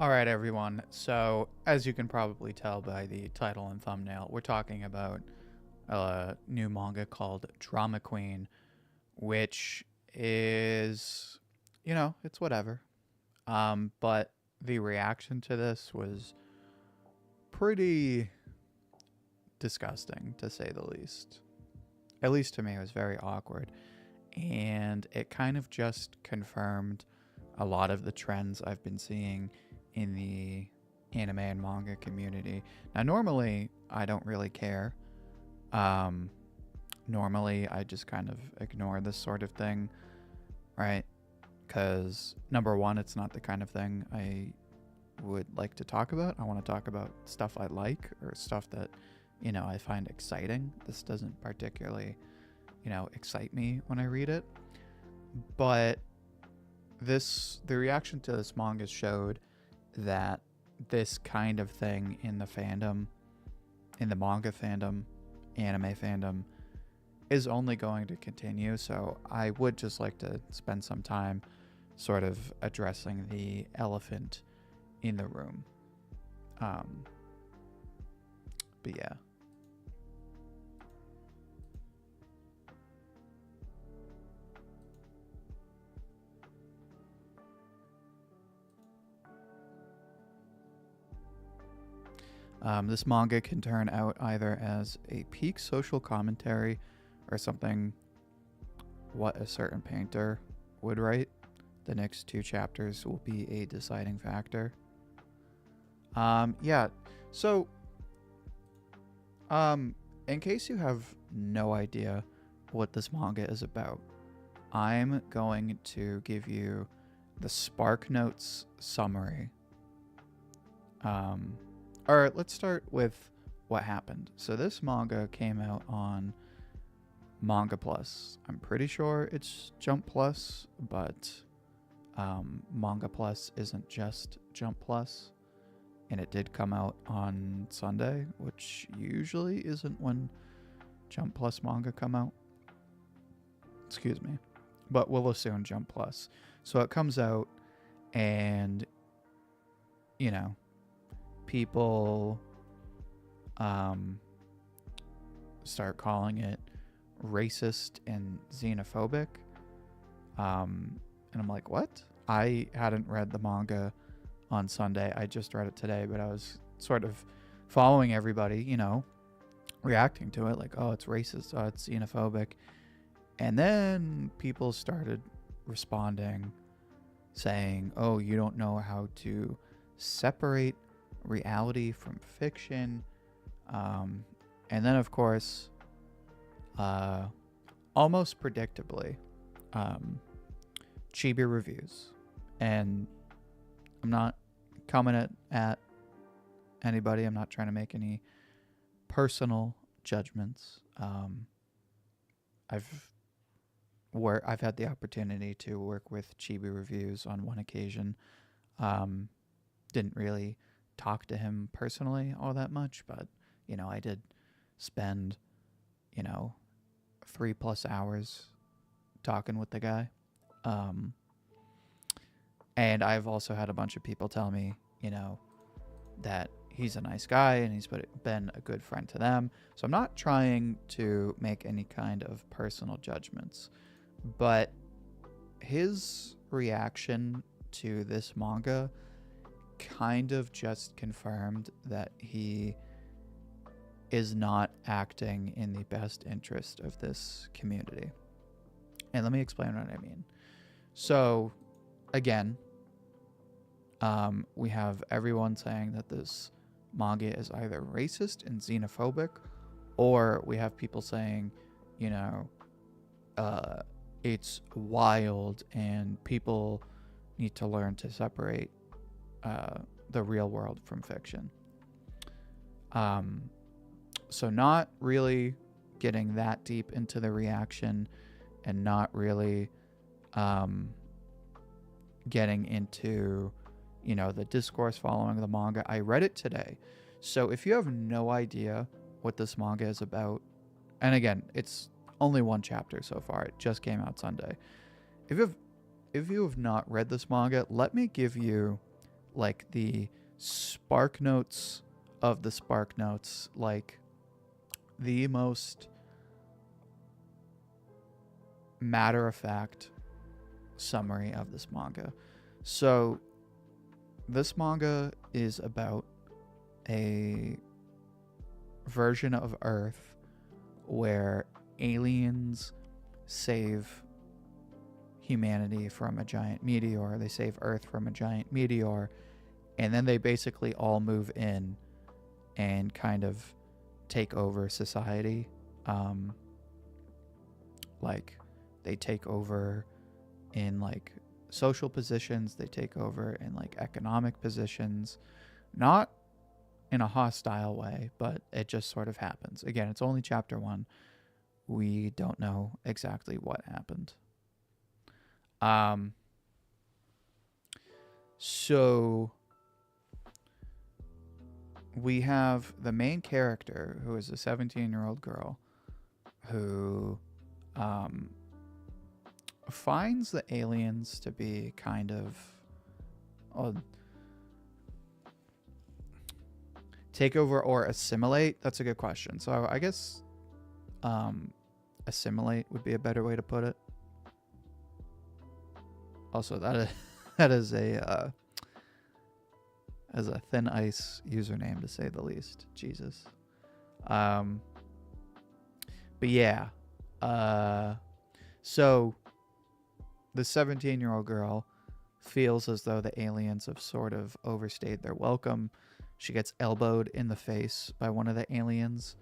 All right, everyone. So, as you can probably tell by the title and thumbnail, we're talking about a new manga called Drama Queen, which is, it's whatever. But the reaction to this was pretty disgusting, to say the least. At least to me, it was very awkward. And it kind of just confirmed a lot of the trends I've been seeing in the anime and manga community. Now, normally, I don't really care. Um, Normally, I just kind of ignore this sort of thing, right? Because, number one, it's not the kind of thing I would like to talk about. I want to talk about stuff I like or stuff that, I find exciting. This doesn't particularly, excite me when I read it. But the reaction to this manga showed that this kind of thing in the fandom, in the manga fandom, anime fandom, is only going to continue. So I would just like to spend some time sort of addressing the elephant in the room. But yeah. This manga can turn out either as a peak social commentary or something what a certain painter would write. The next two chapters will be a deciding factor. Yeah, so, in case you have no idea what this manga is about, I'm going to give you the Spark Notes summary. Or let's start with what happened. So this manga came out on Manga Plus. I'm pretty sure it's Jump Plus, but Manga Plus isn't just Jump Plus. And it did come out on Sunday, which usually isn't when Jump Plus manga come out. Excuse me. But we'll assume Jump Plus. So it comes out and, people start calling it racist and xenophobic. And I'm like, what? I hadn't read the manga on Sunday. I just read it today, but I was sort of following everybody, reacting to it like, oh, it's racist, oh, it's xenophobic. And then people started responding saying, oh, you don't know how to separate reality from fiction. And then, of course, almost predictably, Chibi reviews. And I'm not coming at anybody. I'm not trying to make any personal judgments. I've had the opportunity to work with Chibi reviews on one occasion. Didn't really talk to him personally all that much, but I did spend 3+ hours talking with the guy. And I've also had a bunch of people tell me, that he's a nice guy and he's been a good friend to them. So I'm not trying to make any kind of personal judgments, but his reaction to this manga kind of just confirmed that he is not acting in the best interest of this community. And let me explain what I mean. So, again, we have everyone saying that this manga is either racist and xenophobic, or we have people saying, it's wild and people need to learn to separate the real world from fiction. So not really getting that deep into the reaction and not really getting into the discourse following the manga. I read it today. So if you have no idea what this manga is about, and again, it's only one chapter so far. It just came out Sunday. If you have not read this manga, let me give you like the spark notes of the spark notes, like the most matter-of-fact summary of this manga. So this manga is about a version of Earth where aliens save humanity from a giant meteor. They save Earth from a giant meteor, and then they basically all move in and kind of take over society. Like they take over in like social positions, they take over in like economic positions, not in a hostile way, but it just sort of happens. Again, it's only chapter 1. We don't know exactly what happened. So we have the main character, who is a 17-year-old girl who finds the aliens to be kind of take over or assimilate. That's a good question. So I guess assimilate would be a better way to put it. Also, that is a thin ice username, to say the least. Jesus. But yeah. So the 17-year-old girl feels as though the aliens have sort of overstayed their welcome. She gets elbowed in the face by one of the aliens,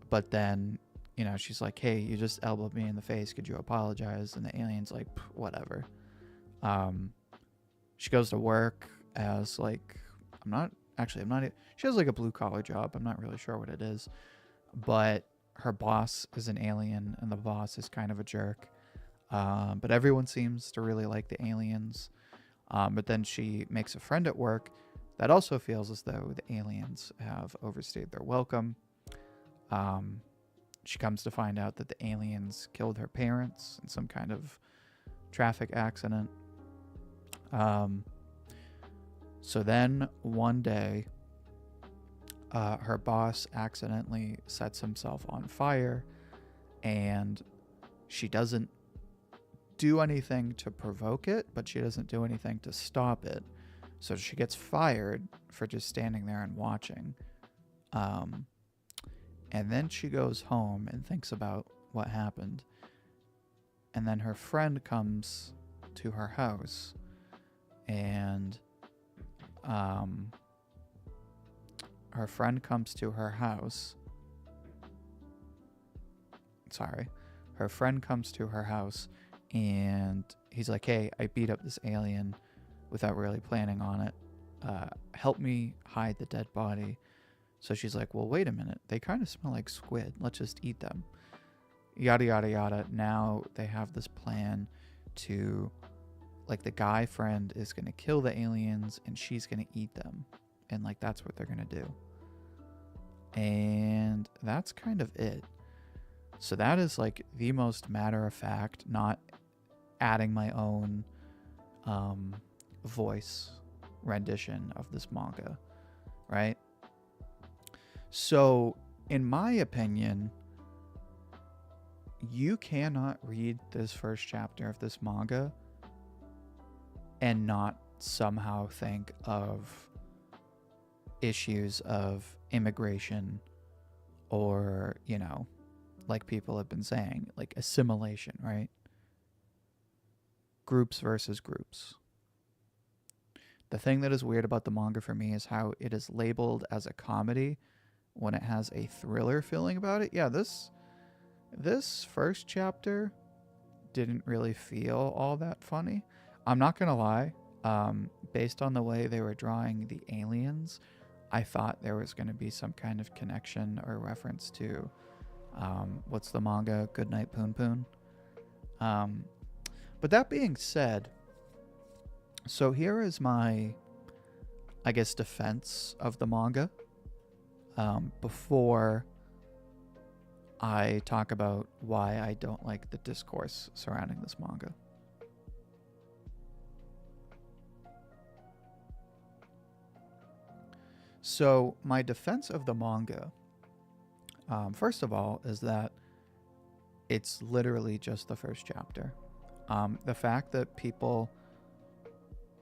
but then, you know, she's like, hey, you just elbowed me in the face, could you apologize? And the alien's like, whatever. She goes to work as like, she has like a blue collar job. I'm not really sure what it is, but her boss is an alien and the boss is kind of a jerk. But everyone seems to really like the aliens. But then she makes a friend at work that also feels as though the aliens have overstayed their welcome. She comes to find out that the aliens killed her parents in some kind of traffic accident. So then one day, her boss accidentally sets himself on fire, and she doesn't do anything to provoke it, but she doesn't do anything to stop it. So she gets fired for just standing there and watching. And then she goes home and thinks about what happened. And then her friend comes to her house, and her friend comes to her house. And he's like, hey, I beat up this alien without really planning on it. Help me hide the dead body. So she's like, well, wait a minute. They kind of smell like squid. Let's just eat them. Yada, yada, yada. Now they have this plan to, like, the guy friend is going to kill the aliens and she's going to eat them. And, like, that's what they're going to do. And that's kind of it. So that is, like, the most matter-of-fact, not adding my own voice rendition of this manga, right? So, in my opinion, you cannot read this first chapter of this manga and not somehow think of issues of immigration or, you know, like people have been saying, like assimilation, right? Groups versus groups. The thing that is weird about the manga for me is how it is labeled as a comedy when it has a thriller feeling about it. Yeah, this first chapter didn't really feel all that funny. I'm not gonna lie, based on the way they were drawing the aliens, I thought there was going to be some kind of connection or reference to what's the manga, Goodnight Poon Poon. But that being said, so here is my, I guess, defense of the manga before I talk about why I don't like the discourse surrounding this manga. So my defense of the manga, first of all, is that it's literally just the first chapter. The fact that people,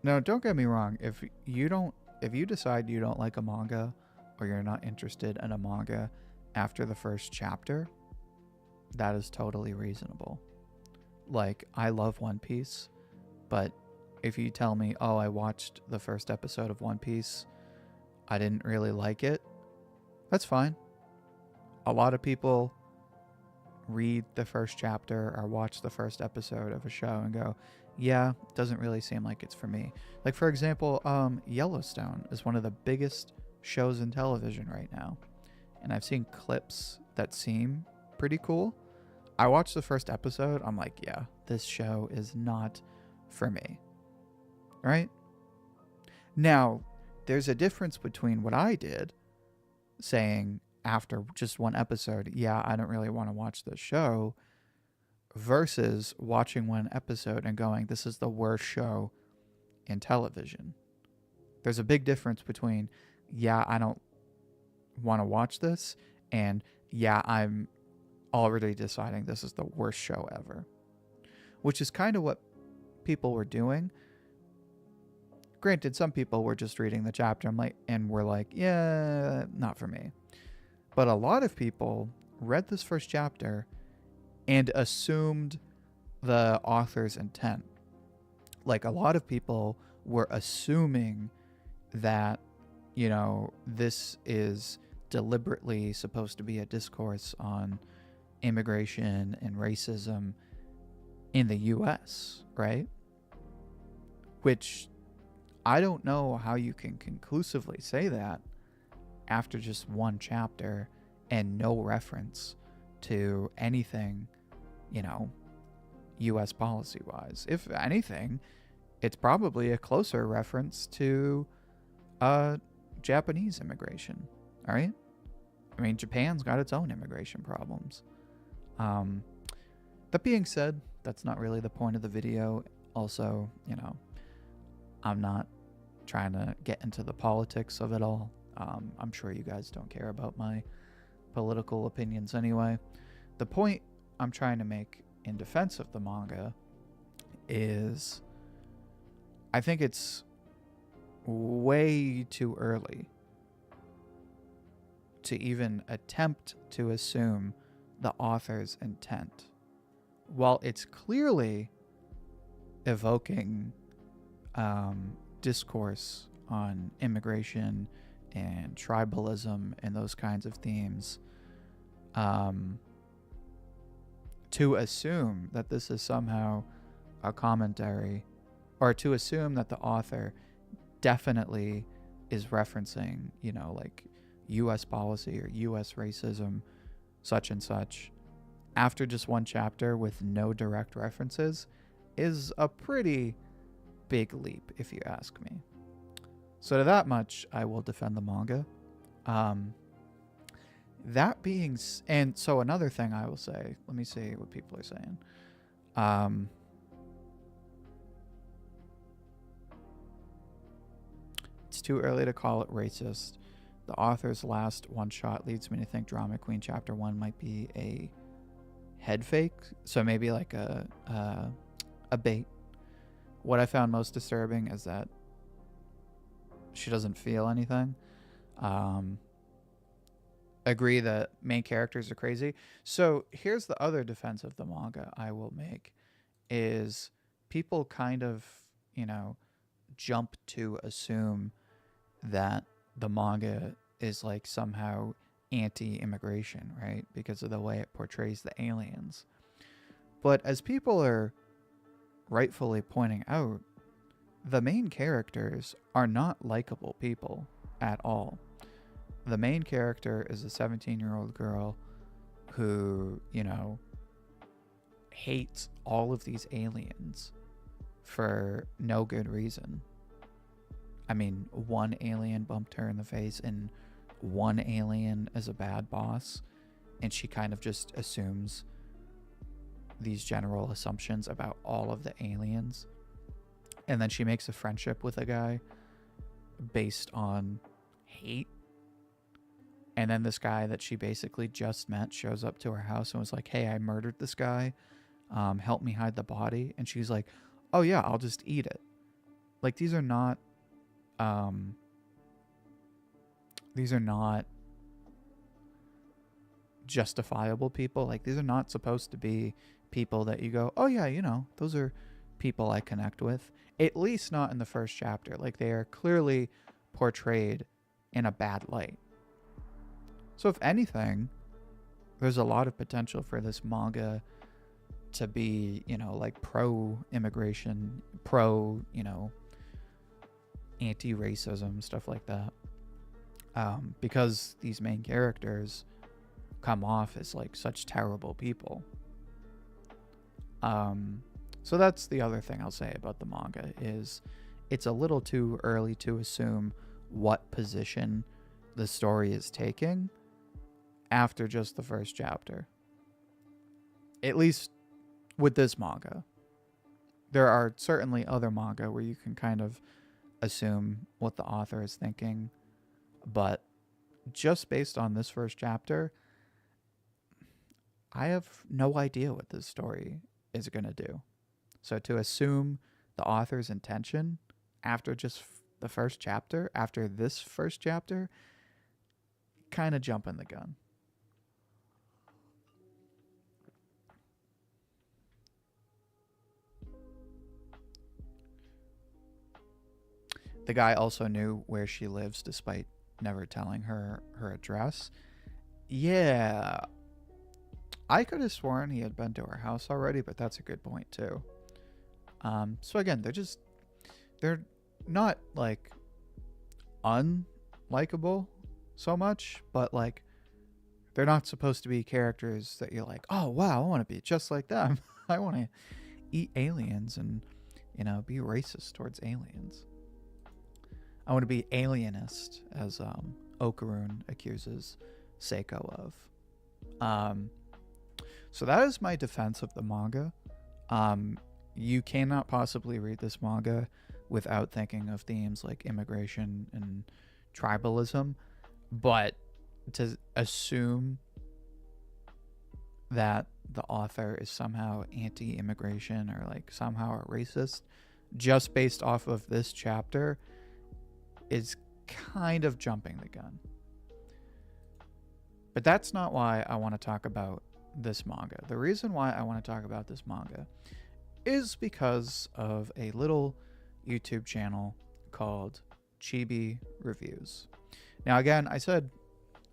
no, don't get me wrong. If you decide you don't like a manga, or you're not interested in a manga after the first chapter, that is totally reasonable. Like, I love One Piece, but if you tell me, oh, I watched the first episode of One Piece, I didn't really like it, that's fine. A lot of people read the first chapter or watch the first episode of a show and go, yeah, doesn't really seem like it's for me. Like, for example, Yellowstone is one of the biggest shows in television right now, and I've seen clips that seem pretty cool. I watched the first episode, I'm like, yeah, this show is not for me. Right? Now, there's a difference between what I did, saying after just one episode, yeah, I don't really want to watch this show, versus watching one episode and going, this is the worst show in television. There's a big difference between, yeah, I don't want to watch this, and yeah, I'm already deciding this is the worst show ever. Which is kind of what people were doing. Granted, some people were just reading the chapter and were like, yeah, not for me. But a lot of people read this first chapter and assumed the author's intent. Like, a lot of people were assuming that, you know, this is deliberately supposed to be a discourse on immigration and racism in the US, right? Which I don't know how you can conclusively say that after just one chapter and no reference to anything, you know, US policy wise. If anything, it's probably a closer reference to Japanese immigration. All right? I mean, Japan's got its own immigration problems. That being said, that's not really the point of the video. Also, you know, I'm not trying to get into the politics of it all. I'm sure you guys don't care about my political opinions anyway. The point I'm trying to make in defense of the manga is I think it's way too early to even attempt to assume the author's intent. While it's clearly evoking discourse on immigration and tribalism and those kinds of themes, to assume that this is somehow a commentary, or to assume that the author definitely is referencing, you know, like US policy or US racism, such and such, after just one chapter with no direct references, is a pretty big leap, if you ask me. So to that much, I will defend the manga. That being, and so another thing I will say, let me see what people are saying. It's too early to call it racist. The author's last one shot leads me to think Drama Queen Chapter 1 might be a head fake. So maybe like a bait. What I found most disturbing is that she doesn't feel anything. Agree that main characters are crazy. So here's the other defense of the manga I will make, is people kind of, you know, jump to assume that the manga is like somehow anti-immigration, right? Because of the way it portrays the aliens. But as people are rightfully pointing out, the main characters are not likable people at all. The main character is a 17-year-old girl who, you know, hates all of these aliens for no good reason. I mean, one alien bumped her in the face and one alien is a bad boss, and she kind of just assumes these general assumptions about all of the aliens. And then she makes a friendship with a guy based on hate. And then this guy that she basically just met shows up to her house and was like, hey, I murdered this guy. Help me hide the body. And she's like, oh yeah, I'll just eat it. Like, these are not justifiable people. Like, these are not supposed to be people that you go, oh yeah, those are people I connect with. At least not in the first chapter. Like, they are clearly portrayed in a bad light. So if anything, there's a lot of potential for this manga to be, like pro-immigration, anti-racism, stuff like that. Because these main characters come off as like such terrible people. So that's the other thing I'll say about the manga is it's a little too early to assume what position the story is taking after just the first chapter. At least with this manga. There are certainly other manga where you can kind of assume what the author is thinking, but just based on this first chapter, I have no idea what this story is going to do. So to assume the author's intention after just the first chapter, after this first chapter, kind of jumping the gun. The guy also knew where she lives despite never telling her address. Yeah. I could have sworn he had been to her house already, but that's a good point too. So again, they're not like unlikable so much, but like they're not supposed to be characters that you're like, oh wow, I want to be just like them. I want to eat aliens and be racist towards aliens. I want to be alienist, as Okarun accuses Seiko of. So that is my defense of the manga. You cannot possibly read this manga without thinking of themes like immigration and tribalism, but to assume that the author is somehow anti-immigration or like somehow a racist just based off of this chapter is kind of jumping the gun. But that's not why I want to talk about this manga. The reason why I want to talk about this manga is because of a little YouTube channel called Chibi Reviews. Now again, I said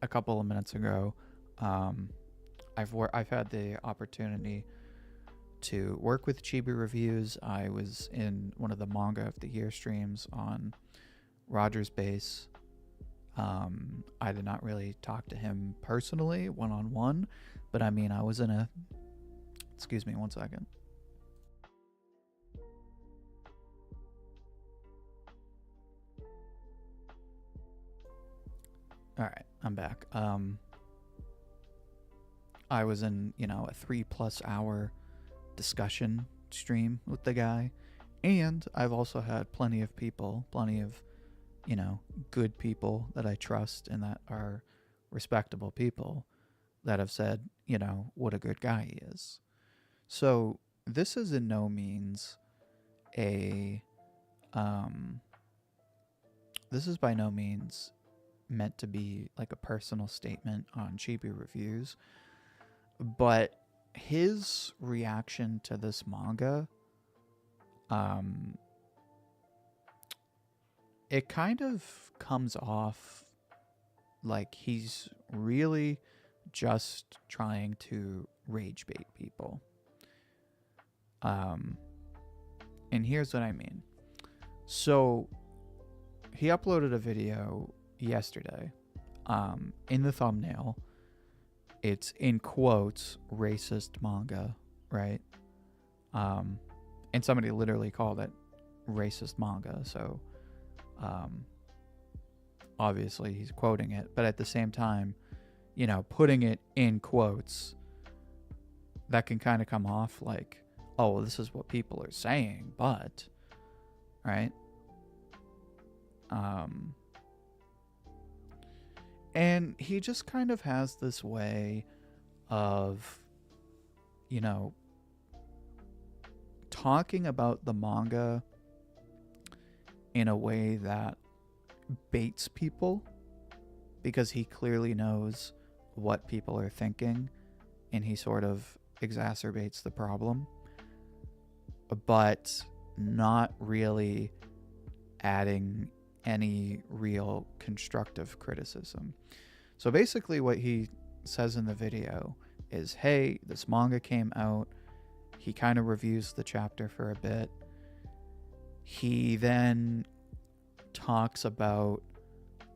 a couple of minutes ago, I've had the opportunity to work with Chibi Reviews. I was in one of the Manga of the Year streams on Roger's base. I did not really talk to him personally, one-on-one, but I mean, I was in a... Excuse me, one second. Alright, I'm back. I was in, a 3+ hour discussion stream with the guy, and I've also had plenty of good people that I trust and that are respectable people that have said, what a good guy he is. So this is in no means this is by no means meant to be like a personal statement on Chibi Reviews, but his reaction to this manga, it kind of comes off like he's really just trying to rage bait people. And here's what I mean. So he uploaded a video yesterday. In the thumbnail, it's in quotes racist manga, right? And somebody literally called it racist manga, so obviously he's quoting it, but at the same time, putting it in quotes, that can kind of come off like, oh, well, this is what people are saying, but, right? And he just kind of has this way of, you know, talking about the manga in a way that baits people, because he clearly knows what people are thinking and he sort of exacerbates the problem, but not really adding any real constructive criticism. So basically what he says in the video is, hey, this manga came out. He kind of reviews the chapter for a bit. He then talks about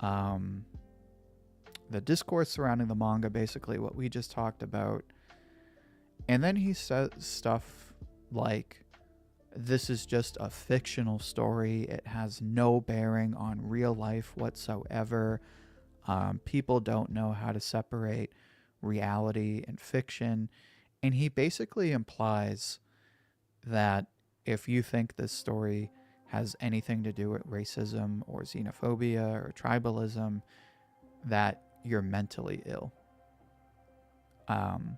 the discourse surrounding the manga, basically what we just talked about. And then he says stuff like, this is just a fictional story. It has no bearing on real life whatsoever. People don't know how to separate reality and fiction. And he basically implies that if you think this story has anything to do with racism or xenophobia or tribalism, that you're mentally ill. And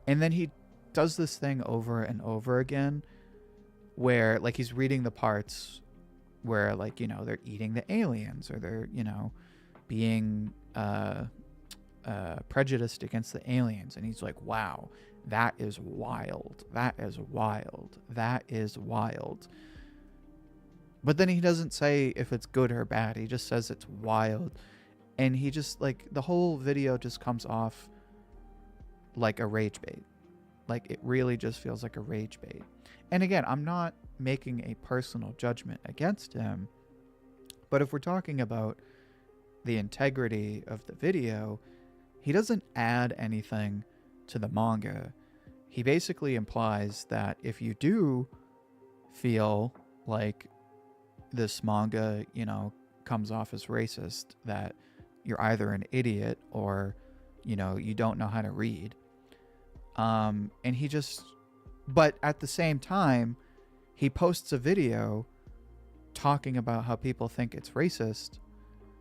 then he does this thing over and over again where, like, he's reading the parts where, like, you know, they're eating the aliens, or they're, you know, being prejudiced against the aliens, and he's like, wow, that is wild, that is wild, that is wild. But then he doesn't say if it's good or bad, he just says it's wild. And he just, like, the whole video just comes off like a rage bait. Like, it really just feels like a rage bait. And again, I'm not making a personal judgment against him, but if we're talking about the integrity of the video, he doesn't add anything to the manga. He basically implies that if you do feel like this manga, you know, comes off as racist, that you're either an idiot or, you know, you don't know how to read. And he just, but at the same time, he posts a video talking about how people think it's racist,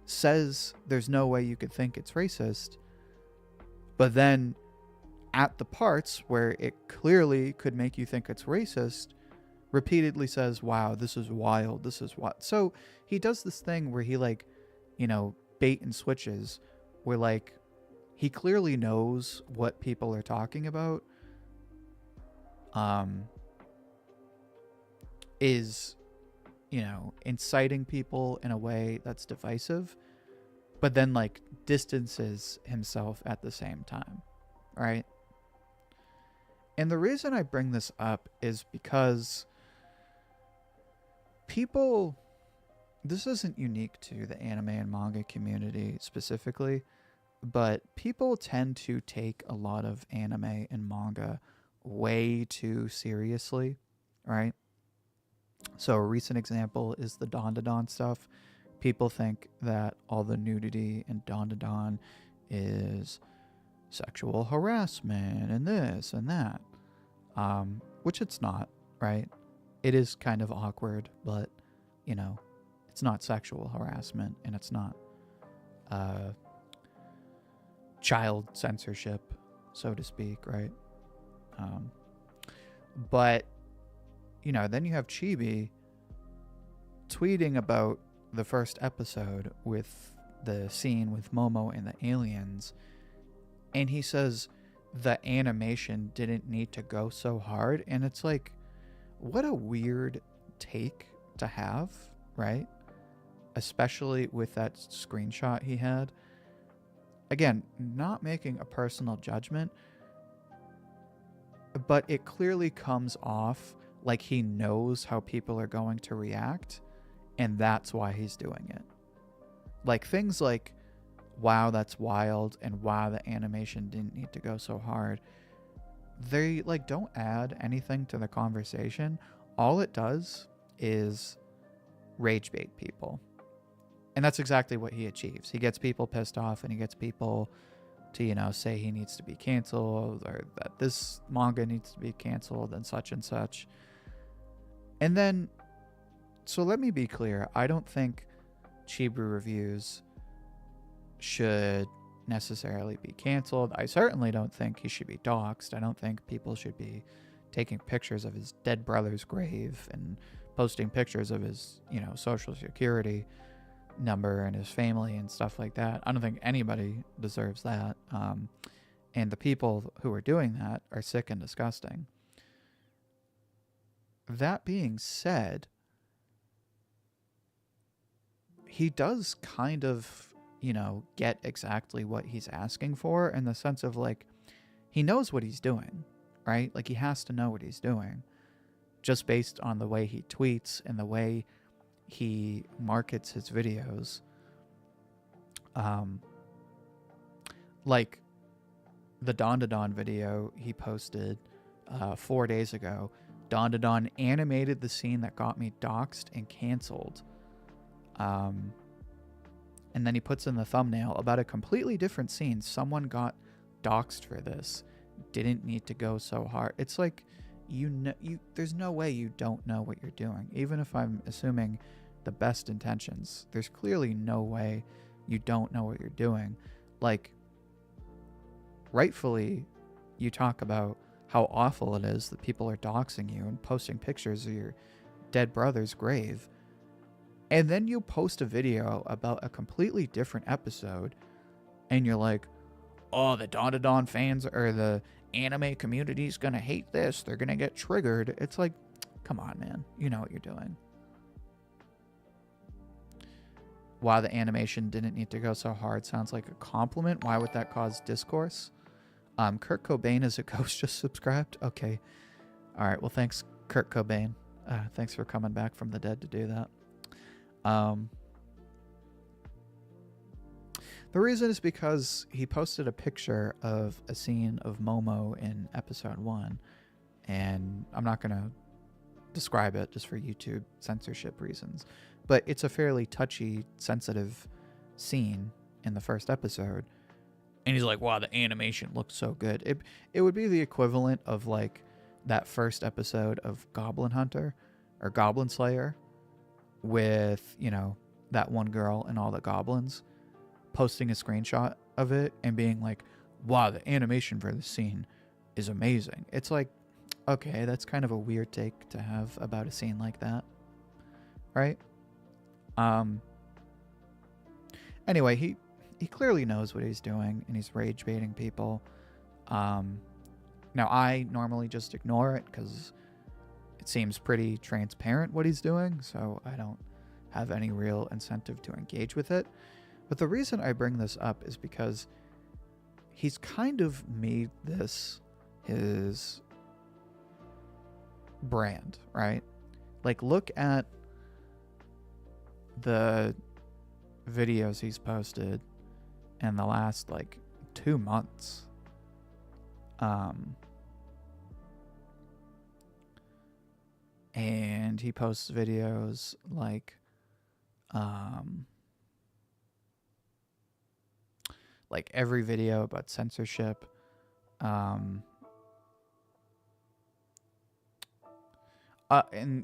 says there's no way you could think it's racist, but then at the parts where it clearly could make you think it's racist, repeatedly says, wow, this is wild, this is what. So he does this thing where he, like, you know, bait and switches, where, like, he clearly knows what people are talking about, is, you know, inciting people in a way that's divisive, but then, like, distances himself at the same time, right? And the reason I bring this up is because people, this isn't unique to the anime and manga community specifically, but people tend to take a lot of anime and manga way too seriously, right? So a recent example is the dandadan stuff. People think that all the nudity in dandadan is sexual harassment and this and that, which it's not, right? It is kind of awkward, but, you know, it's not sexual harassment, and it's not child censorship, so to speak, right? But, you know, then you have Chibi tweeting about the first episode with the scene with Momo and the aliens, and he says the animation didn't need to go so hard, and it's like, what a weird take to have, right? Especially with that screenshot he had. Again, not making a personal judgment, but it clearly comes off like he knows how people are going to react, and that's why he's doing it. Like, things like, wow, that's wild, and wow, the animation didn't need to go so hard, they, like, don't add anything to the conversation. All it does is rage bait people. And that's exactly what he achieves. He gets people pissed off, and he gets people to, you know, say he needs to be canceled, or that this manga needs to be canceled, and such and such. And then, so let me be clear, I don't think Chibi reviews should necessarily be canceled. I certainly don't think he should be doxxed. I don't think people should be taking pictures of his dead brother's grave and posting pictures of his, social security number and his family and stuff like that. I don't think anybody deserves that. And the people who are doing that are sick and disgusting. That being said, he does kind of, get exactly what he's asking for, in the sense of like, he knows what he's doing, right? Like, he has to know what he's doing just based on the way he tweets and the way he markets his videos. Like the dandadan video he posted 4 days ago. Dandadan animated the scene that got me doxxed and canceled. And then he puts in the thumbnail about a completely different scene. Someone got doxxed for this. Didn't need to go so hard. It's like, there's no way you don't know what you're doing. Even if I'm assuming the best intentions, there's clearly no way you don't know what you're doing. Like, rightfully, you talk about how awful it is that people are doxing you and posting pictures of your dead brother's grave. And then you post a video about a completely different episode, and you're like, oh, the dandadan fans or the anime community's gonna hate this. They're gonna get triggered. It's like, come on, man. You know what you're doing. Why the animation didn't need to go so hard sounds like a compliment. Why would that cause discourse? Kurt Cobain is a ghost just subscribed. Okay. All right. Well, thanks, Kurt Cobain. Thanks for coming back from the dead to do that. The reason is because he posted a picture of a scene of Momo in episode 1, and I'm not going to describe it just for YouTube censorship reasons, but it's a fairly touchy, sensitive scene in the first episode. And he's like, wow, the animation looks so good. It would be the equivalent of like that first episode of Goblin Hunter or Goblin Slayer with, that one girl and all the goblins, posting a screenshot of it and being like, wow, the animation for this scene is amazing. It's like, okay, that's kind of a weird take to have about a scene like that, right? Anyway, he clearly knows what he's doing, and he's rage baiting people. Now, I normally just ignore it because it seems pretty transparent what he's doing, so I don't have any real incentive to engage with it. But the reason I bring this up is because he's kind of made this his brand, right? Like, look at the videos he's posted in the last, 2 months. And he posts videos like every video about censorship. And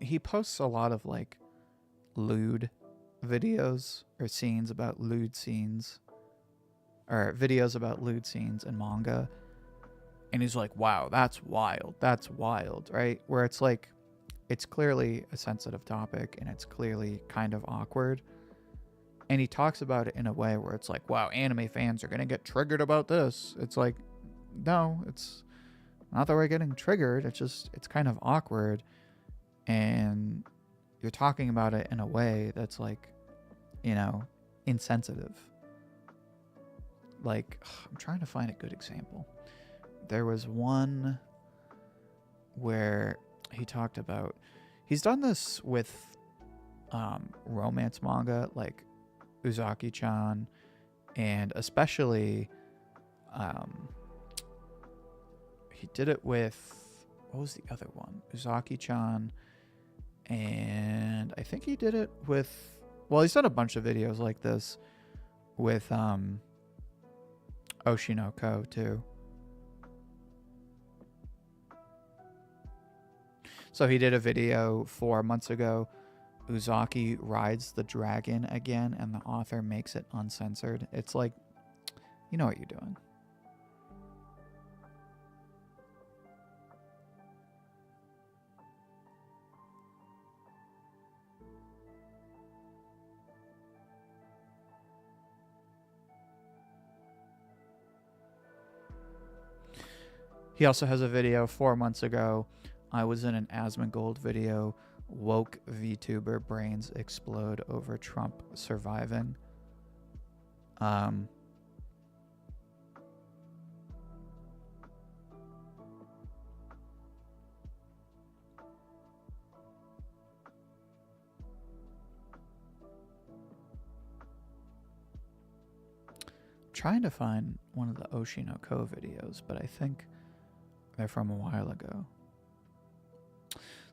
he posts a lot of lewd videos or scenes about lewd scenes, or videos about lewd scenes in manga. And he's like, wow, that's wild, right? Where it's like, it's clearly a sensitive topic and it's clearly kind of awkward. And he talks about it in a way where it's like, wow, anime fans are going to get triggered about this. It's like, no, it's not that we're getting triggered. It's kind of awkward. And you're talking about it in a way that's insensitive. I'm trying to find a good example. There was one where he talked about, he's done this with romance manga like Uzaki-chan, and especially he did it with, what was the other one? Uzaki-chan, and I think he did it with, well, he's done a bunch of videos like this with Oshinoko too. So he did a video 4 months ago, Uzaki rides the dragon again and the author makes it uncensored. It's like, you know what you're doing. He also has a video 4 months ago. I was in an Asmongold video. Woke VTuber brains explode over Trump surviving. Trying to find one of the Oshinoko videos, but I think they're from a while ago.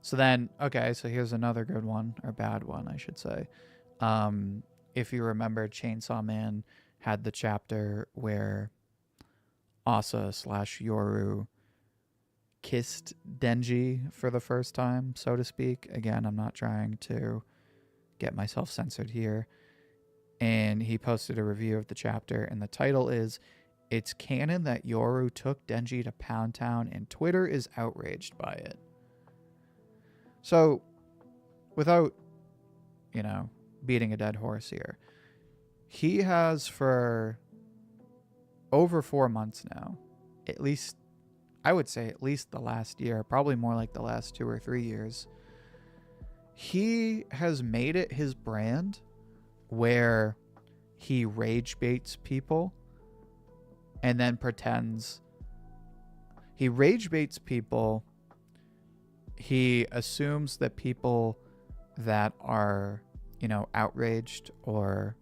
So then, okay, so here's another good one, or bad one, I should say. If you remember, Chainsaw Man had the chapter where Asa/Yoru kissed Denji for the first time, so to speak. Again, I'm not trying to get myself censored here. And he posted a review of the chapter, and the title is, "It's canon that Yoru took Denji to Pound Town, and Twitter is outraged by it." So, without, beating a dead horse here, he has for over 4 months now, at least, I would say at least the last year, probably more like the last 2 or 3 years, he has made it his brand where he rage baits people and then pretends he rage baits people. He assumes that people that are, outraged or,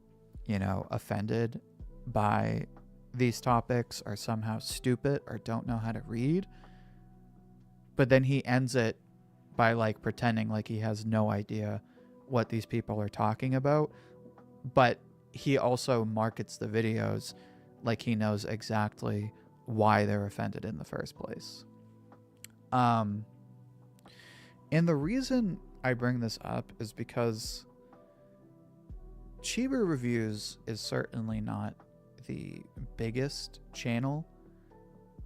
offended by these topics are somehow stupid or don't know how to read. But then he ends it by pretending like he has no idea what these people are talking about. But he also markets the videos like he knows exactly why they're offended in the first place. And the reason I bring this up is because Chibi Reviews is certainly not the biggest channel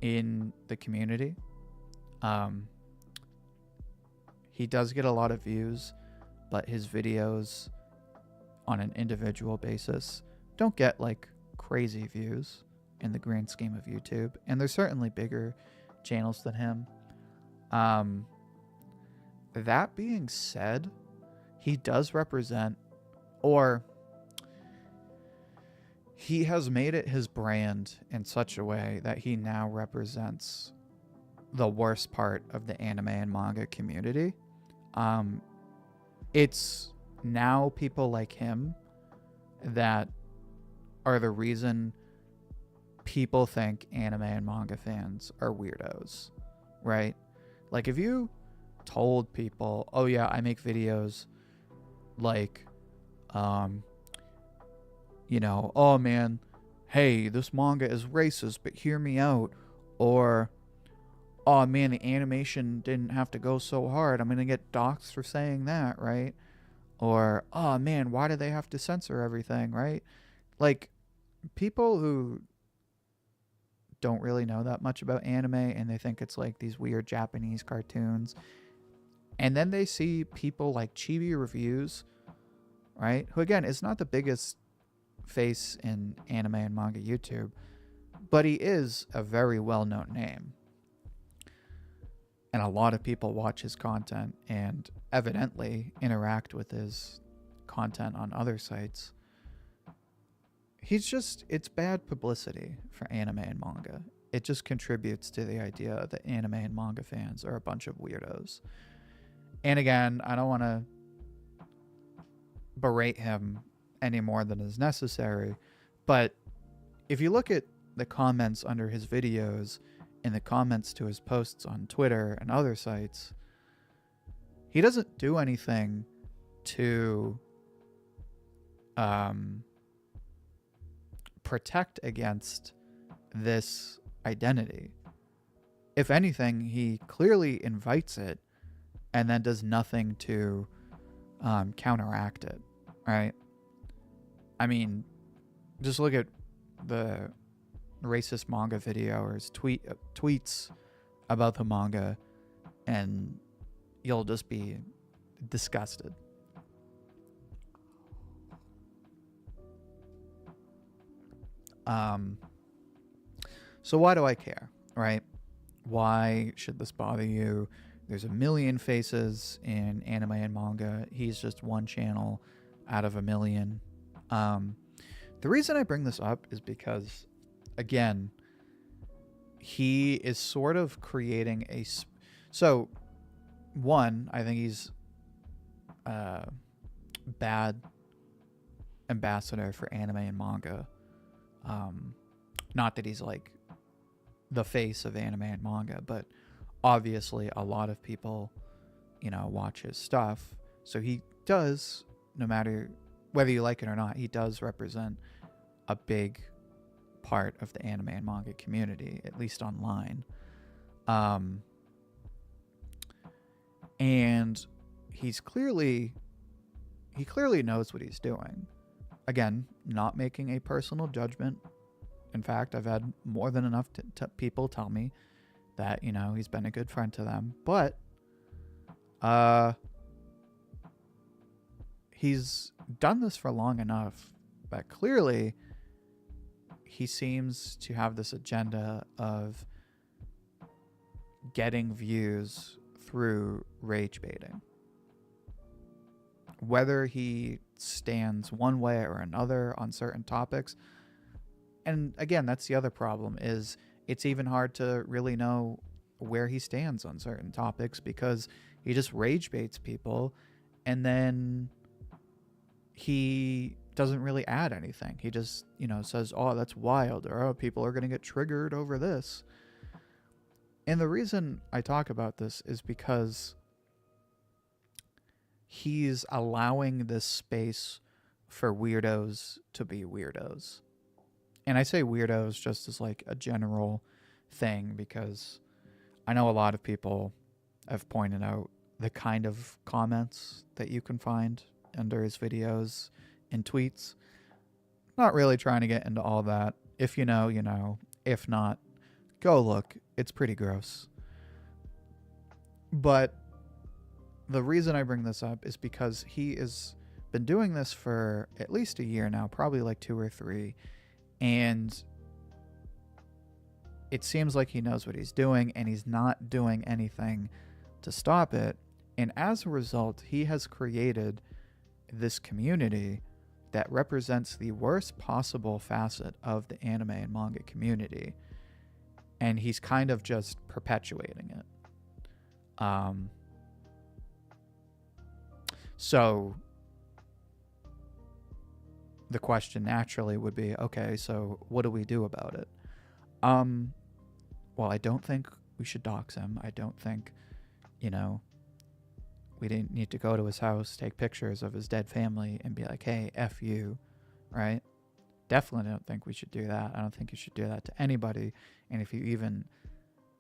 in the community. He does get a lot of views, but his videos on an individual basis don't get crazy views in the grand scheme of YouTube. And there's certainly bigger channels than him. That being said, he does represent, or he has made it his brand in such a way that he now represents the worst part of the anime and manga community. It's now people like him that are the reason people think anime and manga fans are weirdos, right? If you told people, oh yeah, I make videos oh man, hey, this manga is racist, but hear me out. Or, oh man, the animation didn't have to go so hard, I'm gonna get doxxed for saying that, right? Or, oh man, why do they have to censor everything, right? People who don't really know that much about anime and they think it's these weird Japanese cartoons, and then they see people like Chibi Reviews, right? Who again is not the biggest face in anime and manga YouTube, but he is a very well-known name. And a lot of people watch his content and evidently interact with his content on other sites. It's bad publicity for anime and manga. It just contributes to the idea that anime and manga fans are a bunch of weirdos. And again, I don't want to berate him any more than is necessary, but if you look at the comments under his videos and the comments to his posts on Twitter and other sites, he doesn't do anything to protect against this identity. If anything, he clearly invites it and then does nothing to counteract it, right? I mean, just look at the racist manga videos, tweets about the manga, and you'll just be disgusted. So why do I care, right? Why should this bother you? There's a million faces in anime and manga. He's just one channel out of a million. The reason I bring this up is because, again, he is sort of creating a... So, one, I think he's a bad ambassador for anime and manga. Not that he's like the face of anime and manga, but obviously a lot of people, watch his stuff. So he does, no matter whether you like it or not, he does represent a big part of the anime and manga community, at least online. And he clearly knows what he's doing. Again, not making a personal judgment. In fact, I've had more than enough people tell me that, he's been a good friend to them. But he's done this for long enough that clearly he seems to have this agenda of getting views through rage baiting. Whether he stands one way or another on certain topics. And again, that's the other problem, is it's even hard to really know where he stands on certain topics because he just rage baits people and then he doesn't really add anything. He just, says, oh, that's wild, or oh, people are going to get triggered over this. And the reason I talk about this is because he's allowing this space for weirdos to be weirdos. And I say weirdos just as like a general thing because I know a lot of people have pointed out the kind of comments that you can find under his videos and tweets. Not really trying to get into all that. If you know, you know. If not, go look. It's pretty gross. But the reason I bring this up is because he has been doing this for at least a year now, probably like 2 or 3. And it seems like he knows what he's doing and he's not doing anything to stop it. And as a result, he has created this community that represents the worst possible facet of the anime and manga community. And he's kind of just perpetuating it. So the question naturally would be, okay, so what do we do about it? Well, I don't think we should dox him. I don't think, we didn't need to go to his house, take pictures of his dead family and be like, hey, F you, right? Definitely don't think we should do that. I don't think you should do that to anybody. And if you even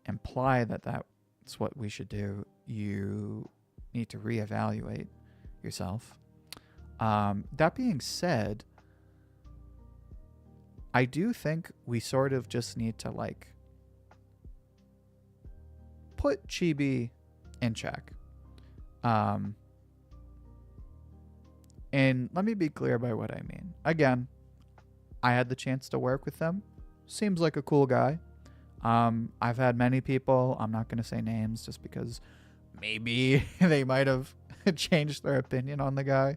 imply that that's what we should do, you need to reevaluate yourself. That being said, I do think we sort of just need to put Chibi in check. And let me be clear by what I mean. Again, I had the chance to work with them. Seems like a cool guy. I've had many people, I'm not going to say names just because maybe they might have changed their opinion on the guy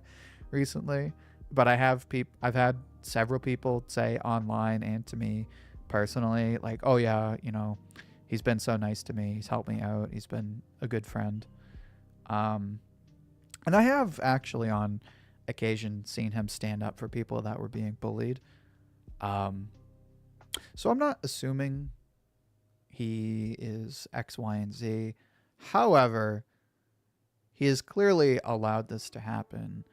recently. But I've had several people say online and to me personally, like, oh yeah, he's been so nice to me. He's helped me out. He's been a good friend. And I have actually on occasion seen him stand up for people that were being bullied. So I'm not assuming he is X, Y, and Z. However, he has clearly allowed this to happen,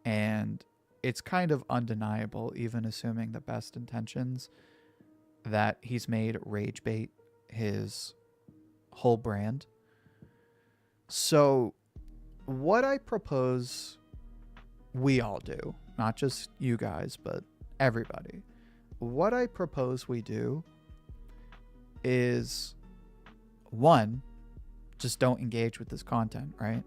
and it's kind of undeniable, even assuming the best intentions, that he's made rage bait his whole brand. So what I propose we all do, not just you guys, but everybody. What I propose we do is, one, just don't engage with this content, right?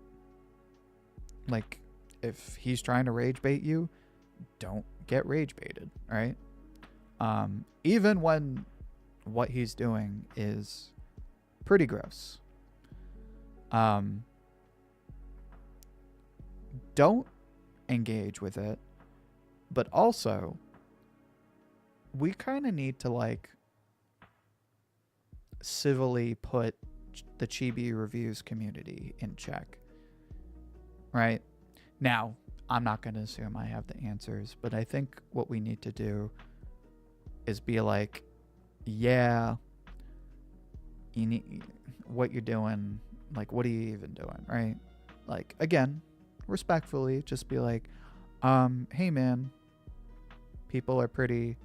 Like, if he's trying to rage bait you, don't get rage baited, right? Even when what he's doing is pretty gross. Don't engage with it, but also we kind of need to like civilly put the Chibi reviews community in check, right? Now, I'm not going to assume I have the answers, but I think what we need to do is be like, yeah, you need what you're doing. Like, what are you even doing, right? Like, again, respectfully, just be like, hey man, people are pretty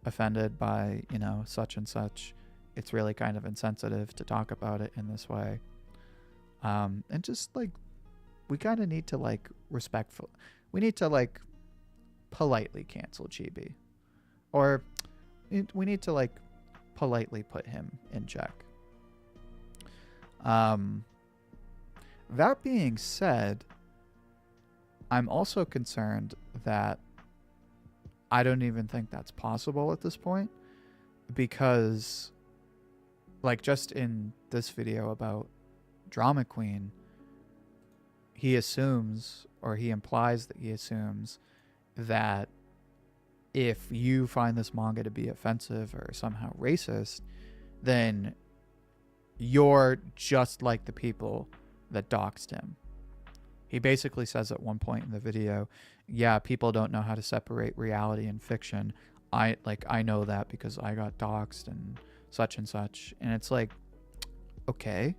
offended by, you know, such and such. It's really kind of insensitive to talk about it in this way. And just like, we kind of need to like we need to like politely cancel Chibi, or we need to like politely put him in check. That being said, I'm also concerned that I don't even think that's possible at this point, because like just in this video about Drama Queen, he assumes, or he implies that he assumes, that if you find this manga to be offensive or somehow racist, then you're just like the people that doxed him. He basically says at one point in the video, yeah, people don't know how to separate reality and fiction. I know that because I got doxed and such and such. And it's like, okay.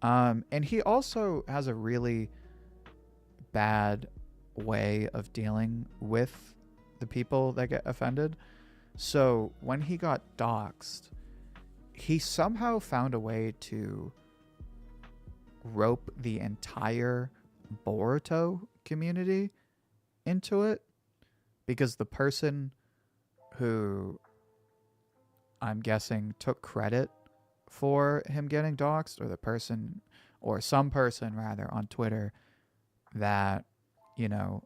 And he also has a really bad way of dealing with the people that get offended. So when he got doxed, he somehow found a way to rope the entire Boruto community into it, because the person who I'm guessing took credit for him getting doxxed, or the person, or some person rather, on Twitter that, you know,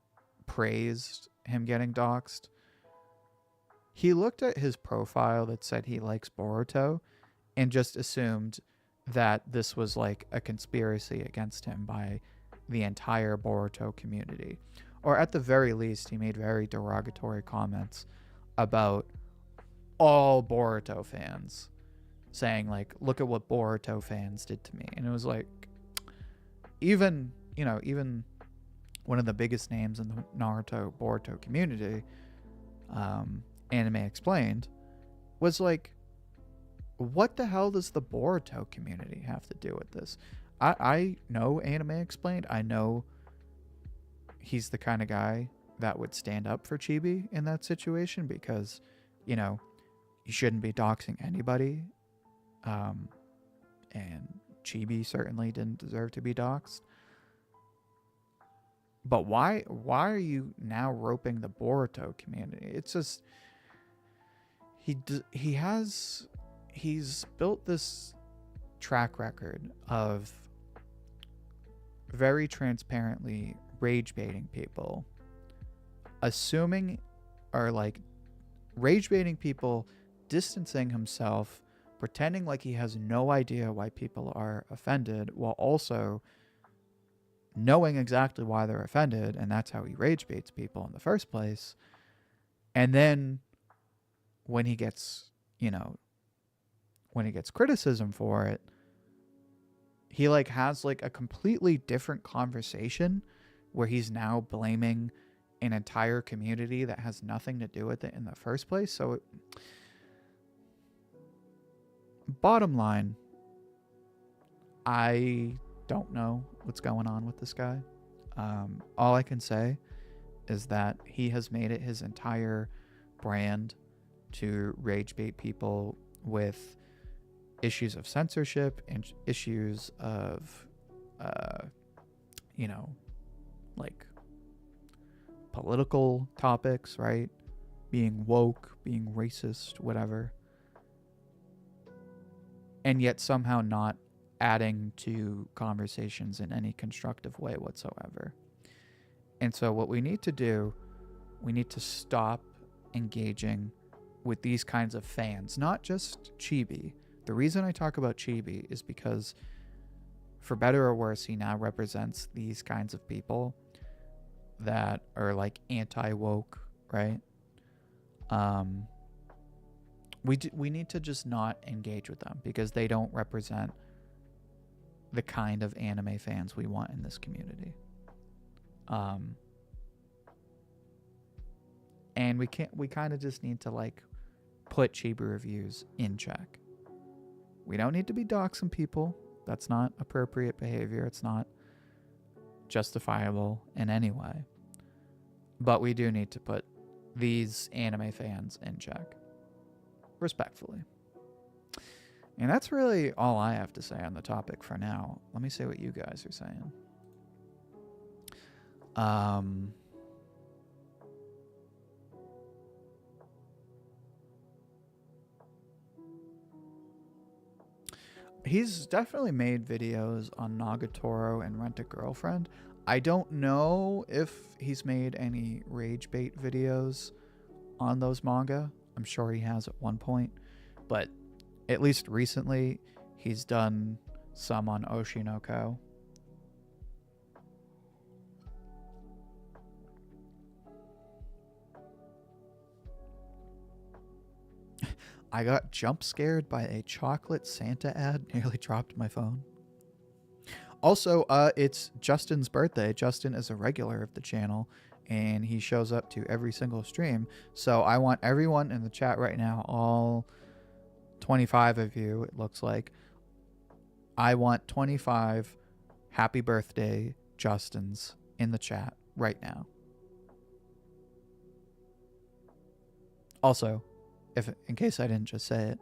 praised him getting doxxed, he looked at his profile that said he likes Boruto and just assumed that this was like a conspiracy against him by the entire Boruto community. Or at the very least, he made very derogatory comments about all Boruto fans, saying like, look at what Boruto fans did to me. And it was like, even, you know, even one of the biggest names in the Naruto Boruto community, Anime Explained, was like, what the hell does the Boruto community have to do with this? I know Anime Explained. I know he's the kind of guy that would stand up for Chibi in that situation, because, you know, you shouldn't be doxing anybody. And Chibi certainly didn't deserve to be doxed. But why are you now roping the Boruto community? It's just, he's built this track record of very transparently rage baiting people, assuming, or like rage baiting people, distancing himself, pretending like he has no idea why people are offended, while also knowing exactly why they're offended, and that's how he rage baits people in the first place. And then when he gets, you know, when he gets criticism for it, he like has like a completely different conversation where he's now blaming an entire community that has nothing to do with it in the first place. So bottom line, I don't know what's going on with this guy. All I can say is that he has made it his entire brand to rage bait people with issues of censorship and issues of, you know, like political topics, right? Being woke, being racist, whatever. And yet somehow not adding to conversations in any constructive way whatsoever. And so what we need to do, we need to stop engaging with these kinds of fans, not just Chibi. The reason I talk about Chibi is because, for better or worse, he now represents these kinds of people that are like anti-woke, right? We need to just not engage with them because they don't represent the kind of anime fans we want in this community. And we kind of just need to like put Chibi reviews in check. We don't need to be doxing people. That's not appropriate behavior. It's not justifiable in any way. But we do need to put these anime fans in check. Respectfully. And that's really all I have to say on the topic for now. Let me see what you guys are saying. He's definitely made videos on Nagatoro and Rent a Girlfriend. I don't know if he's made any rage bait videos on those manga. I'm sure he has at one point. But at least recently, he's done some on Oshinoko. I got jump scared by a chocolate Santa ad. Nearly dropped my phone. Also, it's Justin's birthday. Justin is a regular of the channel, and he shows up to every single stream. So I want everyone in the chat right now, all 25 of you, it looks like. I want 25 happy birthday Justins in the chat right now. Also, if in case I didn't just say it,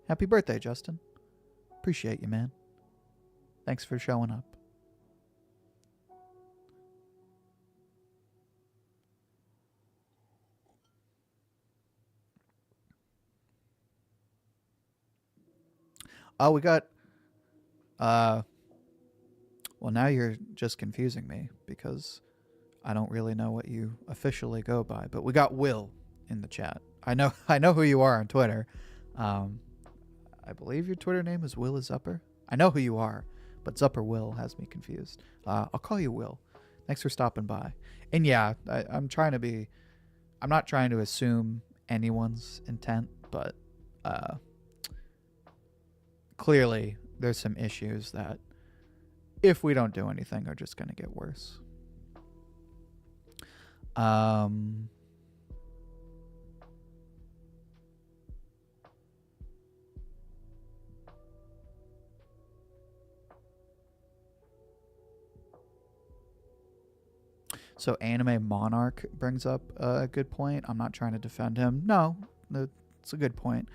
happy birthday, Justin. Appreciate you, man. Thanks for showing up. Oh, we got well, now you're just confusing me because I don't really know what you officially go by, but we got Will in the chat. I know who you are on Twitter. I believe your Twitter name is Will is Upper. I know who you are, but Zupper Will has me confused. I'll call you Will. Thanks for stopping by. And yeah, I'm not trying to assume anyone's intent, but clearly there's some issues that, if we don't do anything, are just going to get worse. So Anime Monarch brings up a good point. I'm not trying to defend him. No, it's a good point.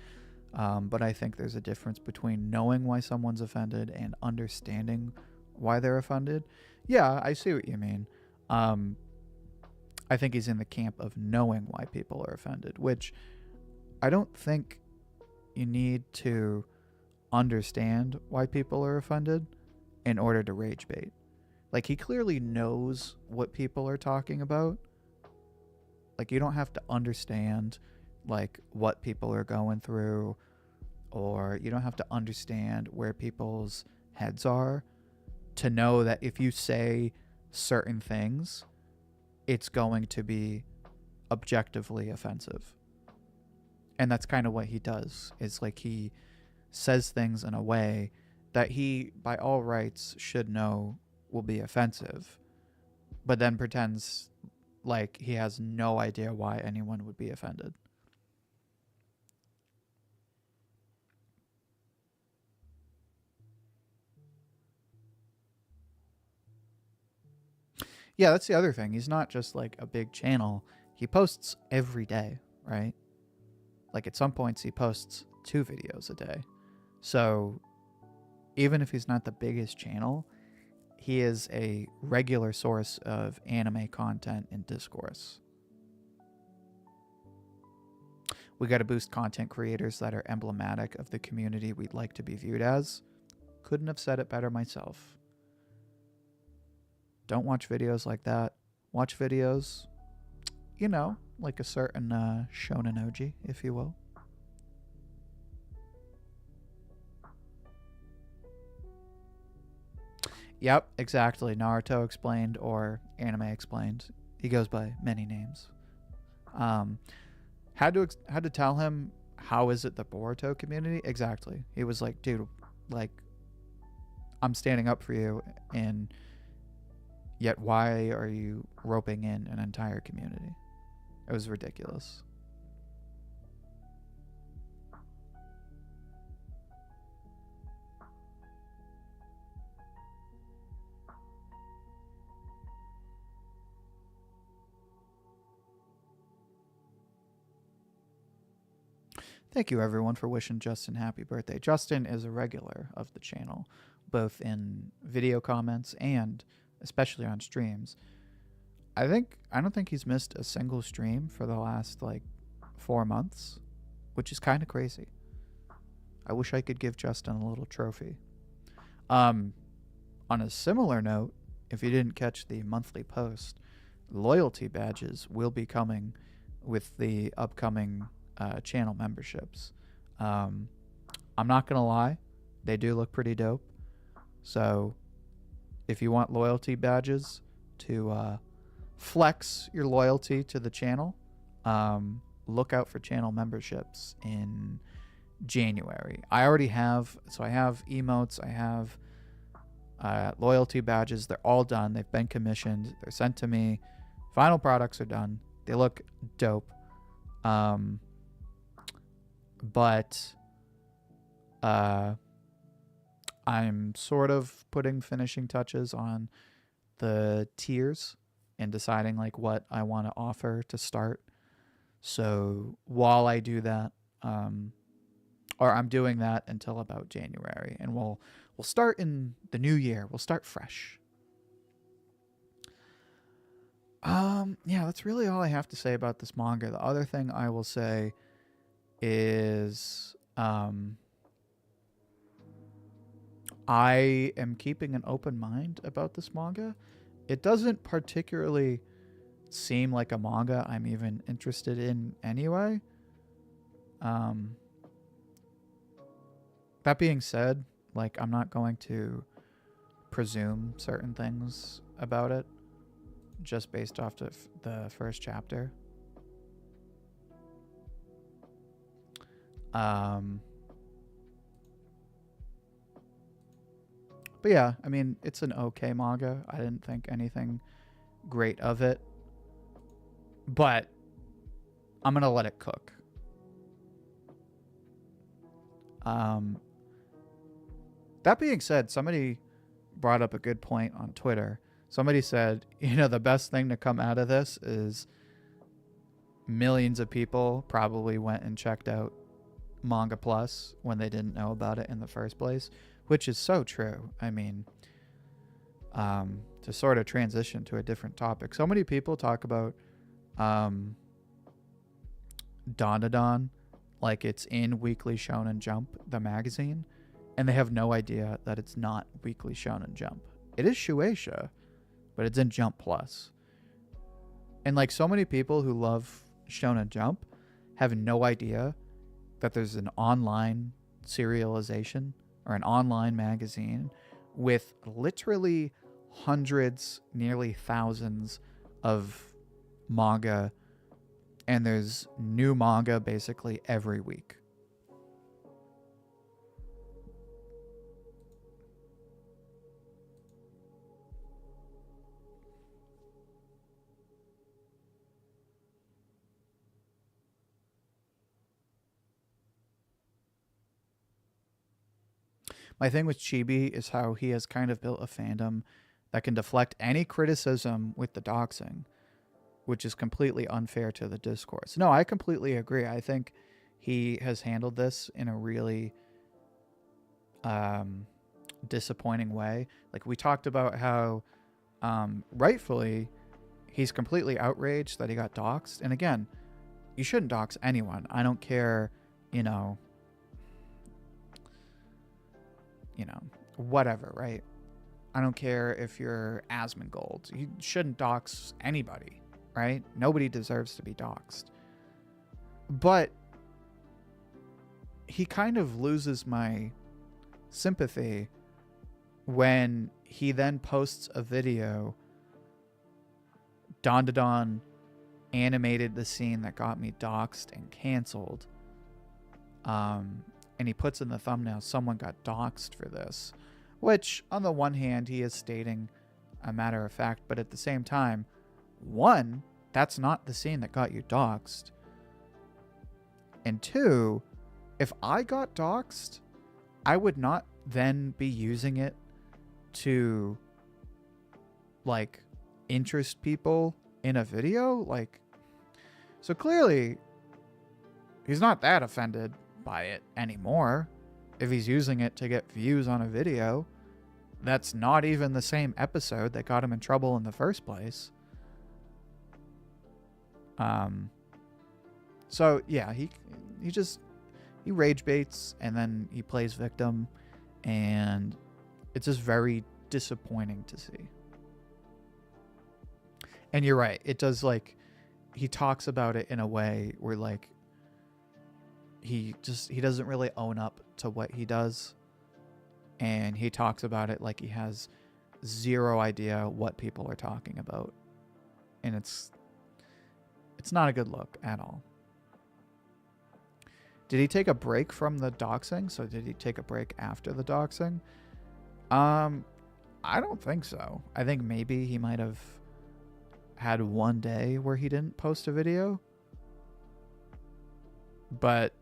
But I think there's a difference between knowing why someone's offended and understanding why they're offended. Yeah, I see what you mean. I think he's in the camp of knowing why people are offended, which I don't think you need to understand why people are offended in order to rage bait. Like, he clearly knows what people are talking about. Like, you don't have to understand, like, what people are going through, or you don't have to understand where people's heads are to know that if you say certain things, it's going to be objectively offensive. And that's kind of what he does. It's like he says things in a way that he, by all rights, should know will be offensive, but then pretends like he has no idea why anyone would be offended. Yeah, that's the other thing. He's not just like a big channel. He posts every day, right? Like, at some points he posts 2 videos a day. So even if he's not the biggest channel, he is a regular source of anime content and discourse. We got to boost content creators that are emblematic of the community we'd like to be viewed as. Couldn't have said it better myself. Don't watch videos like that. Watch videos, you know, like a certain Shonen Ouji, if you will. Yep, exactly. Naruto explained or anime explained. He goes by many names. Had to tell him, how is it the Boruto community? Exactly. He was like, dude, like, I'm standing up for you, and yet why are you roping in an entire community? It was ridiculous. Thank you, everyone, for wishing Justin happy birthday. Justin is a regular of the channel, both in video comments and especially on streams. I don't think he's missed a single stream for the last, like, 4 months, which is kind of crazy. I wish I could give Justin a little trophy. On a similar note, if you didn't catch the monthly post, loyalty badges will be coming with the upcoming channel memberships. I'm not gonna lie, they do look pretty dope. So if you want loyalty badges to flex your loyalty to the channel, look out for channel memberships in January. I already have, so I have emotes, I have loyalty badges. They're all done. They've been commissioned. They're sent to me. Final products are done. They look dope. But I'm sort of putting finishing touches on the tiers and deciding like what I want to offer to start. So while I do that, or I'm doing that until about January, and we'll start in the new year. We'll start fresh. Yeah, that's really all I have to say about this manga. The other thing I will say is I am keeping an open mind about this manga. It doesn't particularly seem like a manga I'm even interested in anyway. That being said, like, I'm not going to presume certain things about it just based off of the first chapter. But yeah, I mean, it's an okay manga. I didn't think anything great of it. But I'm going to let it cook. That being said, somebody brought up a good point on Twitter. Somebody said, you know, the best thing to come out of this is millions of people probably went and checked out Manga Plus when they didn't know about it in the first place, which is so true. I mean, to sort of transition to a different topic, so many people talk about dandadan like it's in Weekly Shonen Jump, the magazine, and they have no idea that it's not Weekly Shonen Jump. It is Shueisha, but it's in Jump Plus. And like, so many people who love Shonen Jump have no idea that there's an online serialization or an online magazine with literally hundreds, nearly thousands of manga, and there's new manga basically every week. My thing with Chibi is how he has kind of built a fandom that can deflect any criticism with the doxing, which is completely unfair to the discourse. No, I completely agree. I think he has handled this in a really disappointing way. Like, we talked about how rightfully he's completely outraged that he got doxxed. And again, you shouldn't dox anyone. I don't care, you know, whatever, right? I don't care if you're Asmongold. You shouldn't dox anybody, right? Nobody deserves to be doxed. But he kind of loses my sympathy when he then posts a video. Dandadan animated the scene that got me doxxed and canceled. And he puts in the thumbnail, someone got doxxed for this. Which, on the one hand, he is stating a matter of fact, but at the same time, one, that's not the scene that got you doxxed. And two, if I got doxxed, I would not then be using it to, like, interest people in a video. Like, so clearly, he's not that offended by it anymore. If he's using it to get views on a video, that's not even the same episode that got him in trouble in the first place. So yeah, he rage baits and then he plays victim, and it's just very disappointing to see. And you're right, it does, like, he talks about it in a way where, like, he doesn't really own up to what he does, and he talks about it like he has zero idea what people are talking about, and it's not a good look at all. Did he take a break from the doxing? So did he take a break after the doxing? I don't think so. I think maybe he might have had one day where he didn't post a video, but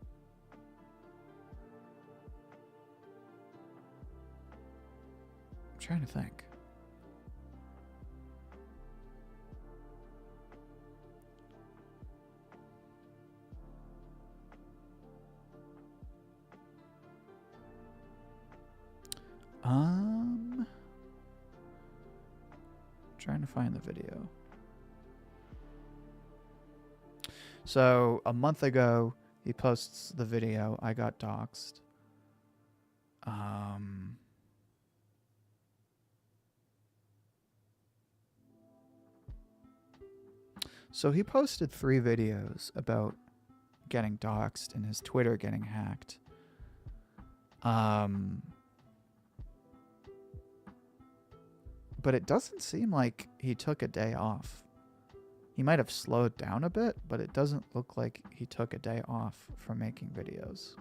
I'm trying to think. Trying to find the video. So a month ago, he posts the video, I got doxxed. So he posted 3 videos about getting doxxed and his Twitter getting hacked. But it doesn't seem like he took a day off. He might have slowed down a bit, but it doesn't look like he took a day off from making videos.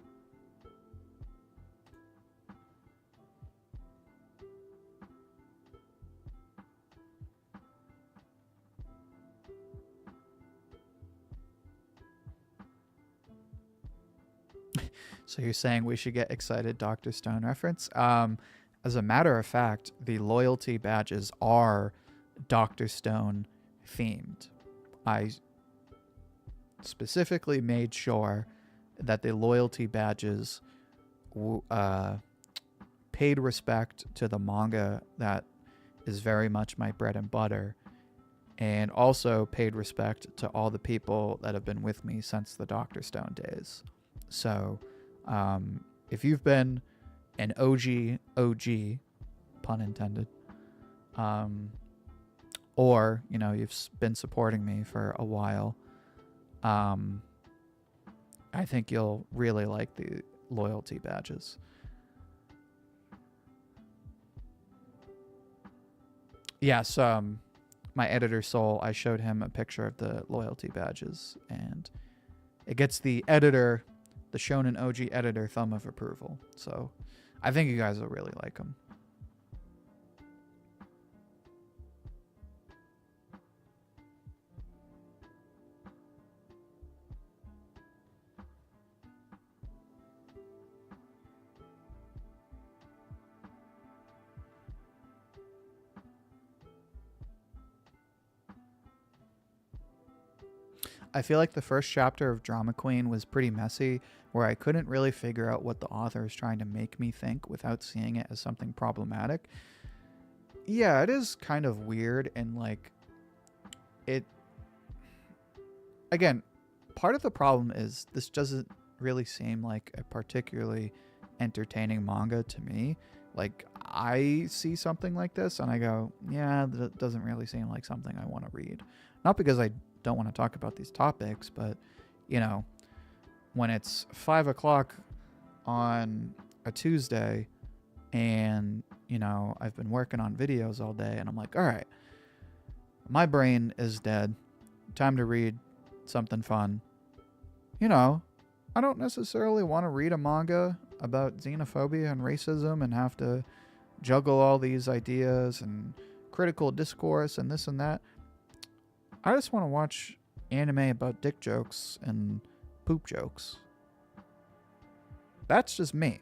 So you're saying we should get excited Dr. Stone reference? As a matter of fact, the loyalty badges are Dr. Stone themed. I specifically made sure that the loyalty badges paid respect to the manga that is very much my bread and butter, and also paid respect to all the people that have been with me since the Dr. Stone days. So if you've been an OG, pun intended, or, you know, you've been supporting me for a while, I think you'll really like the loyalty badges. Yes, my editor Soul, I showed him a picture of the loyalty badges, and it gets the editor, the Shonen OG editor, thumb of approval. So I think you guys will really like them. I feel like the first chapter of Drama Queen was pretty messy, where I couldn't really figure out what the author is trying to make me think without seeing it as something problematic. Yeah, it is kind of weird, and like it again, part of the problem is this doesn't really seem like a particularly entertaining manga to me. Like, I see something like this and I go, yeah, that doesn't really seem like something I want to read. Not because I don't want to talk about these topics, but, you know, when it's 5 o'clock on a Tuesday and, you know, I've been working on videos all day and I'm like, all right, my brain is dead. Time to read something fun. You know, I don't necessarily want to read a manga about xenophobia and racism and have to juggle all these ideas and critical discourse and this and that. I just want to watch anime about dick jokes and poop jokes. That's just me.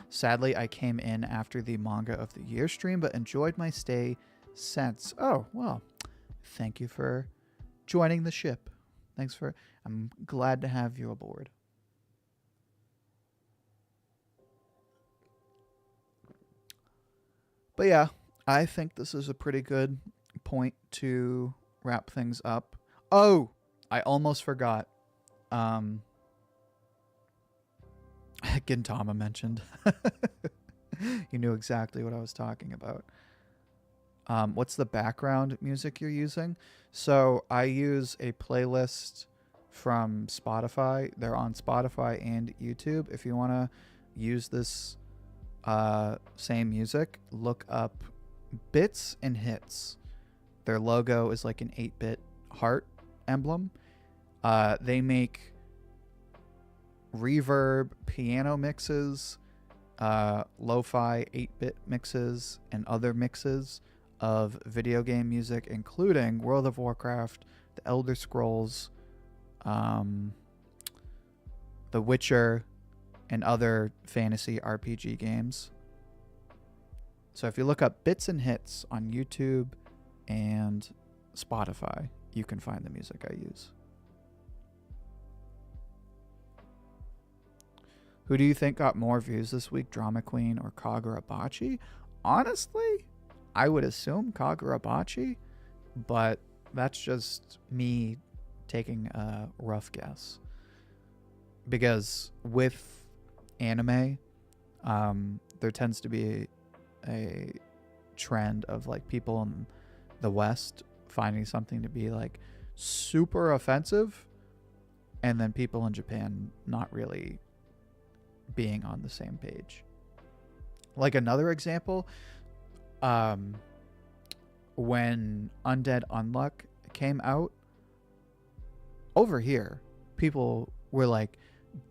Sadly, I came in after the Manga of the Year stream, but enjoyed my stay since. Oh, well, thank you for joining the ship. I'm glad to have you aboard. But yeah, I think this is a pretty good point to wrap things up. Oh, I almost forgot. Gintama mentioned. You knew exactly what I was talking about. What's the background music you're using? So I use a playlist from Spotify. They're on Spotify and YouTube. If you want to use this same music, look up Bits and Hits. Their logo is like an 8-bit heart emblem. They make reverb piano mixes, lo-fi 8-bit mixes, and other mixes of video game music, including World of Warcraft, The Elder Scrolls, The Witcher, and other fantasy RPG games. So if you look up Bits and Hits on YouTube and Spotify, you can find the music I use. Who do you think got more views this week, Drama Queen or Kagurabachi? Honestly, I would assume Kagurabachi, but that's just me taking a rough guess. Because with anime, there tends to be a trend of like people in the West finding something to be like super offensive, and then people in Japan not really being on the same page. Like another example, when Undead Unluck came out, over here, people were like,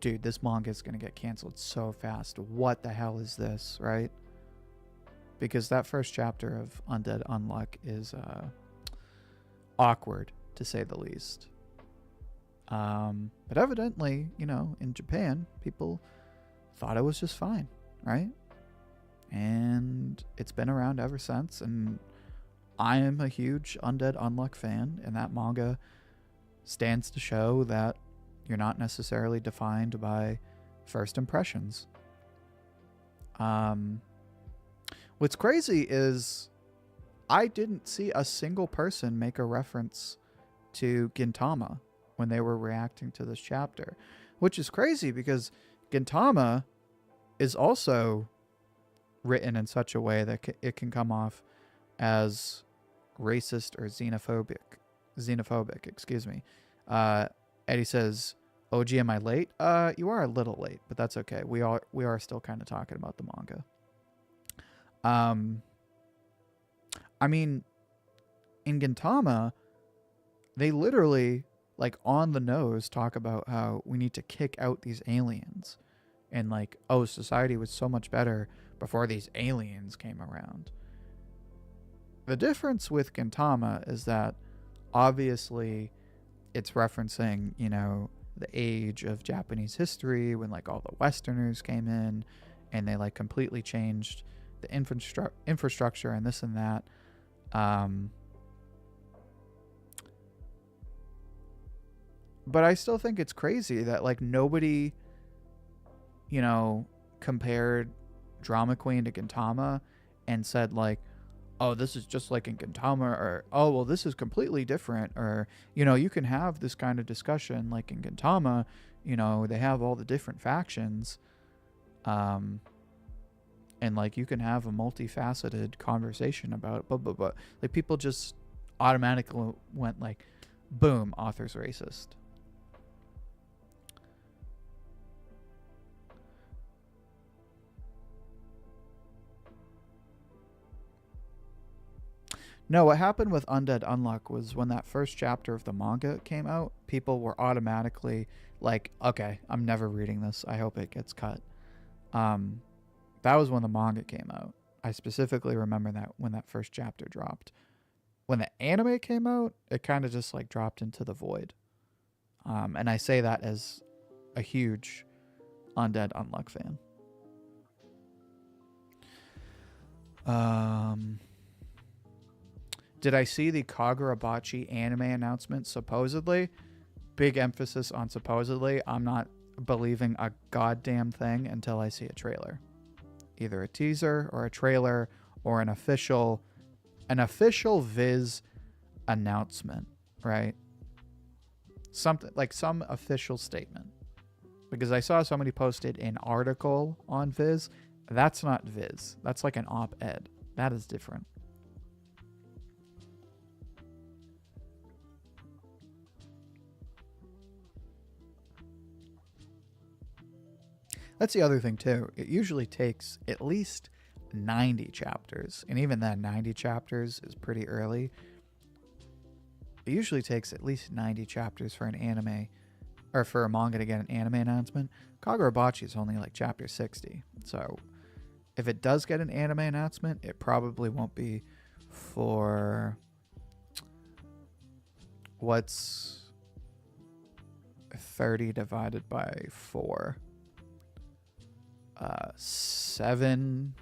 dude, this manga is going to get canceled so fast. What the hell is this, right? Because that first chapter of Undead Unluck is awkward, to say the least. But evidently, you know, in Japan, people thought it was just fine, right? And it's been around ever since, and I am a huge Undead Unluck fan, and that manga stands to show that you're not necessarily defined by first impressions. What's crazy is I didn't see a single person make a reference to Gintama when they were reacting to this chapter, which is crazy because Gintama is also written in such a way that it can come off as racist or xenophobic, excuse me. Eddie says, Ouji, am I late? You are a little late, but that's okay. We are still kind of talking about the manga. I mean, in Gintama, they literally, like, on the nose talk about how we need to kick out these aliens. And, like, oh, society was so much better before these aliens came around. The difference with Gintama is that, obviously, it's referencing, you know, the age of Japanese history when like all the Westerners came in and they like completely changed the infrastructure and this and that. But I still think it's crazy that like nobody, you know, compared Drama Queen to Gintama and said like, oh, this is just like in Gintama, or oh, well, this is completely different, or, you know, you can have this kind of discussion like in Gintama, you know, they have all the different factions, and like you can have a multifaceted conversation about it, but like people just automatically went like, boom, author's racist. No, what happened with Undead Unluck was when that first chapter of the manga came out, people were automatically like, okay, I'm never reading this. I hope it gets cut. That was when the manga came out. I specifically remember that when that first chapter dropped. When the anime came out, it kind of just like dropped into the void. And I say that as a huge Undead Unluck fan. Did I see the Kagurabachi anime announcement? Supposedly. Big emphasis on supposedly. I'm not believing a goddamn thing until I see a trailer. Either a teaser or a trailer or an official Viz announcement, right? Something like some official statement. Because I saw somebody posted an article on Viz. That's not Viz. That's like an op-ed. That is different. That's the other thing, too. It usually takes at least 90 chapters. And even then, 90 chapters is pretty early. It usually takes at least 90 chapters for an anime, or for a manga to get an anime announcement. Kagurabachi is only like chapter 60. So if it does get an anime announcement, it probably won't be for... What's 30 divided by 4? 7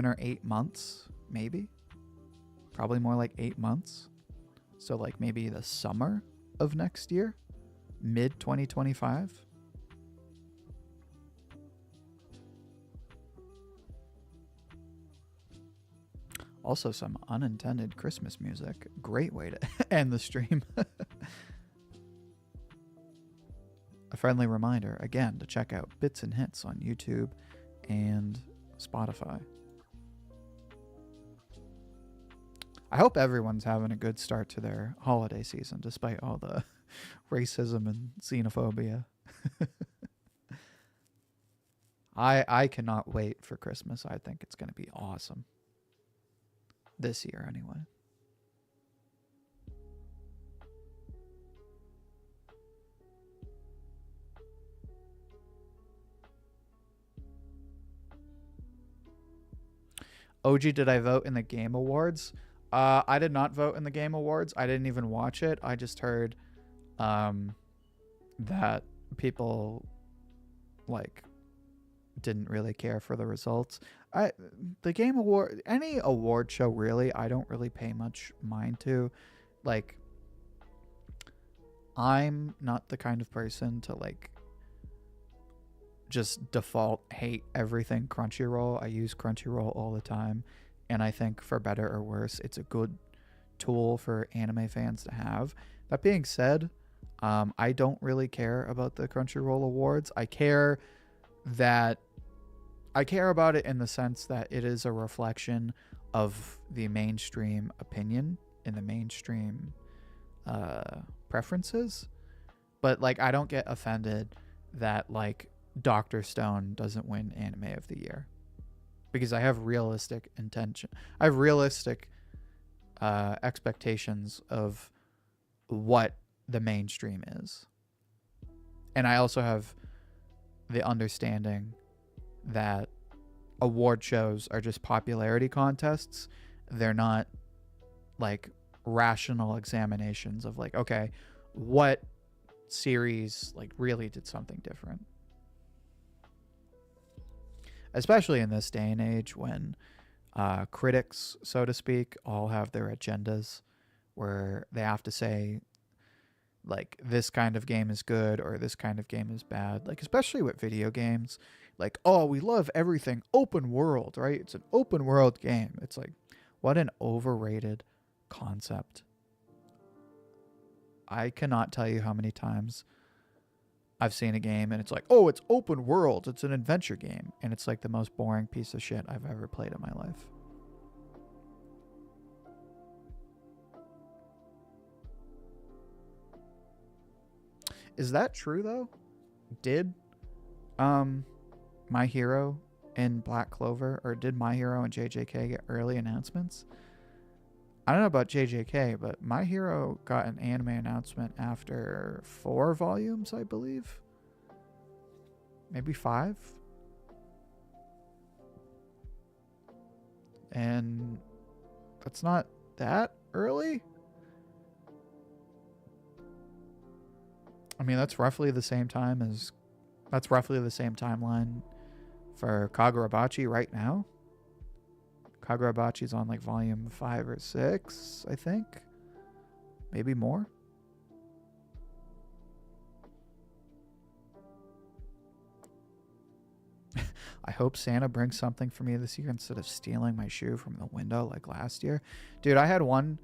or 8 months, maybe. Probably more like 8 months. So like maybe the summer of next year, mid 2025. Also some unintended Christmas music. Great way to end the stream. A friendly reminder, again, to check out Bits and Hits on YouTube and Spotify. I hope everyone's having a good start to their holiday season, despite all the racism and xenophobia. I cannot wait for Christmas. I think it's going to be awesome. This year, anyway. Ouji, did I vote in the Game Awards? I did not vote in the Game Awards. I didn't even watch it. I just heard that people like didn't really care for the results. The Game Award, any award show really, I don't really pay much mind to. Like, I'm not the kind of person to like just default hate everything Crunchyroll. I use Crunchyroll all the time, and I think for better or worse, it's a good tool for anime fans to have. That being said, I don't really care about the Crunchyroll Awards. I care about it in the sense that it is a reflection of the mainstream opinion and the mainstream preferences. But like, I don't get offended that like Dr. Stone doesn't win Anime of the Year, because I have realistic expectations of what the mainstream is. And I also have the understanding that award shows are just popularity contests. They're not like rational examinations of like, okay, what series like really did something different, especially in this day and age when critics, so to speak, all have their agendas where they have to say like this kind of game is good or this kind of game is bad. Like especially with video games, like, oh, we love everything open world, right? It's an open world game. It's like, what an overrated concept. I cannot tell you how many times I've seen a game and it's like, oh, it's open world, it's an adventure game, and it's like the most boring piece of shit I've ever played in my life. Is that true though? Did My Hero and Black Clover, or did My Hero and JJK get early announcements? I don't know about JJK, but My Hero got an anime announcement after 4 volumes, I believe. Maybe 5. And that's not that early. I mean, that's roughly the same timeline for Kagurabachi right now. Kagurabachi's on like volume 5 or 6, I think. Maybe more. I hope Santa brings something for me this year instead of stealing my shoe from the window like last year. Dude, I had one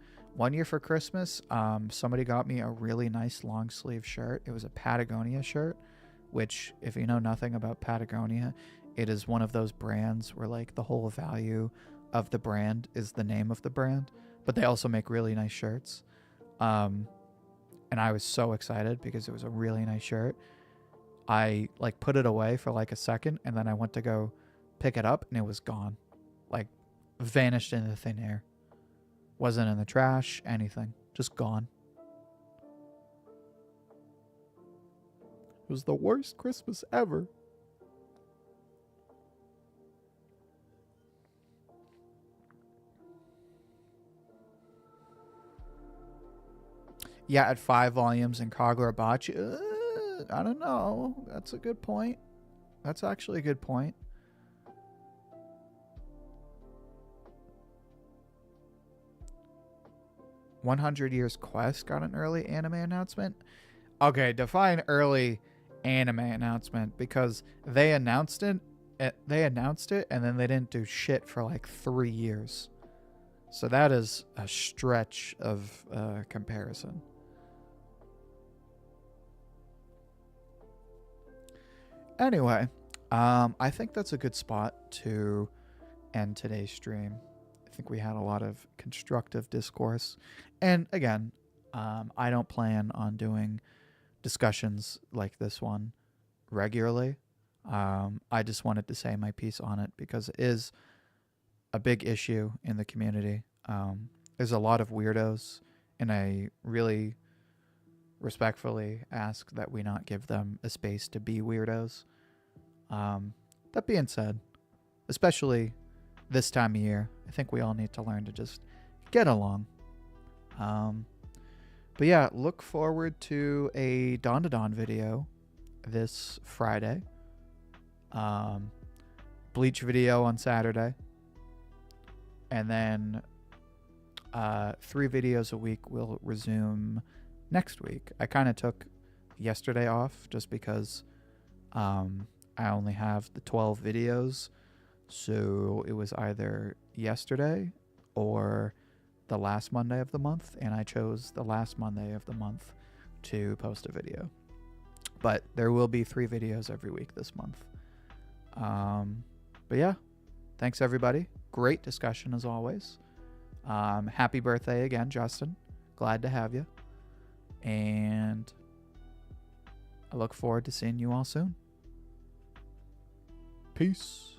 year for Christmas. Somebody got me a really nice long sleeve shirt. It was a Patagonia shirt, which if you know nothing about Patagonia, it is one of those brands where like the whole value of the brand is the name of the brand, but they also make really nice shirts. And I was so excited because it was a really nice shirt. I like put it away for like a second and then I went to go pick it up and it was gone. Like vanished into thin air. Wasn't in the trash, anything. Just gone. It was the worst Christmas ever. Yeah, at 5 volumes in Kagurabachi. I don't know. That's a good point. That's actually a good point. "100 Years Quest" got an early anime announcement. Okay, define early anime announcement, because they announced it and then they didn't do shit for like 3 years. So that is a stretch of comparison. Anyway, I think that's a good spot to end today's stream. I think we had a lot of constructive discourse. And again, I don't plan on doing discussions like this one regularly. I just wanted to say my piece on it because it is a big issue in the community. There's a lot of weirdos, and I really respectfully ask that we not give them a space to be weirdos. That being said, especially this time of year, I think we all need to learn to just get along. But yeah, look forward to a dandadan video this Friday. Bleach video on Saturday. And then 3 videos a week will resume next week. I kind of took yesterday off just because I only have the 12 videos. So it was either yesterday or the last Monday of the month, and I chose the last Monday of the month to post a video. But there will be 3 videos every week this month. But yeah, thanks everybody. Great discussion as always. Happy birthday again, Justin. Glad to have you. And I look forward to seeing you all soon. Peace.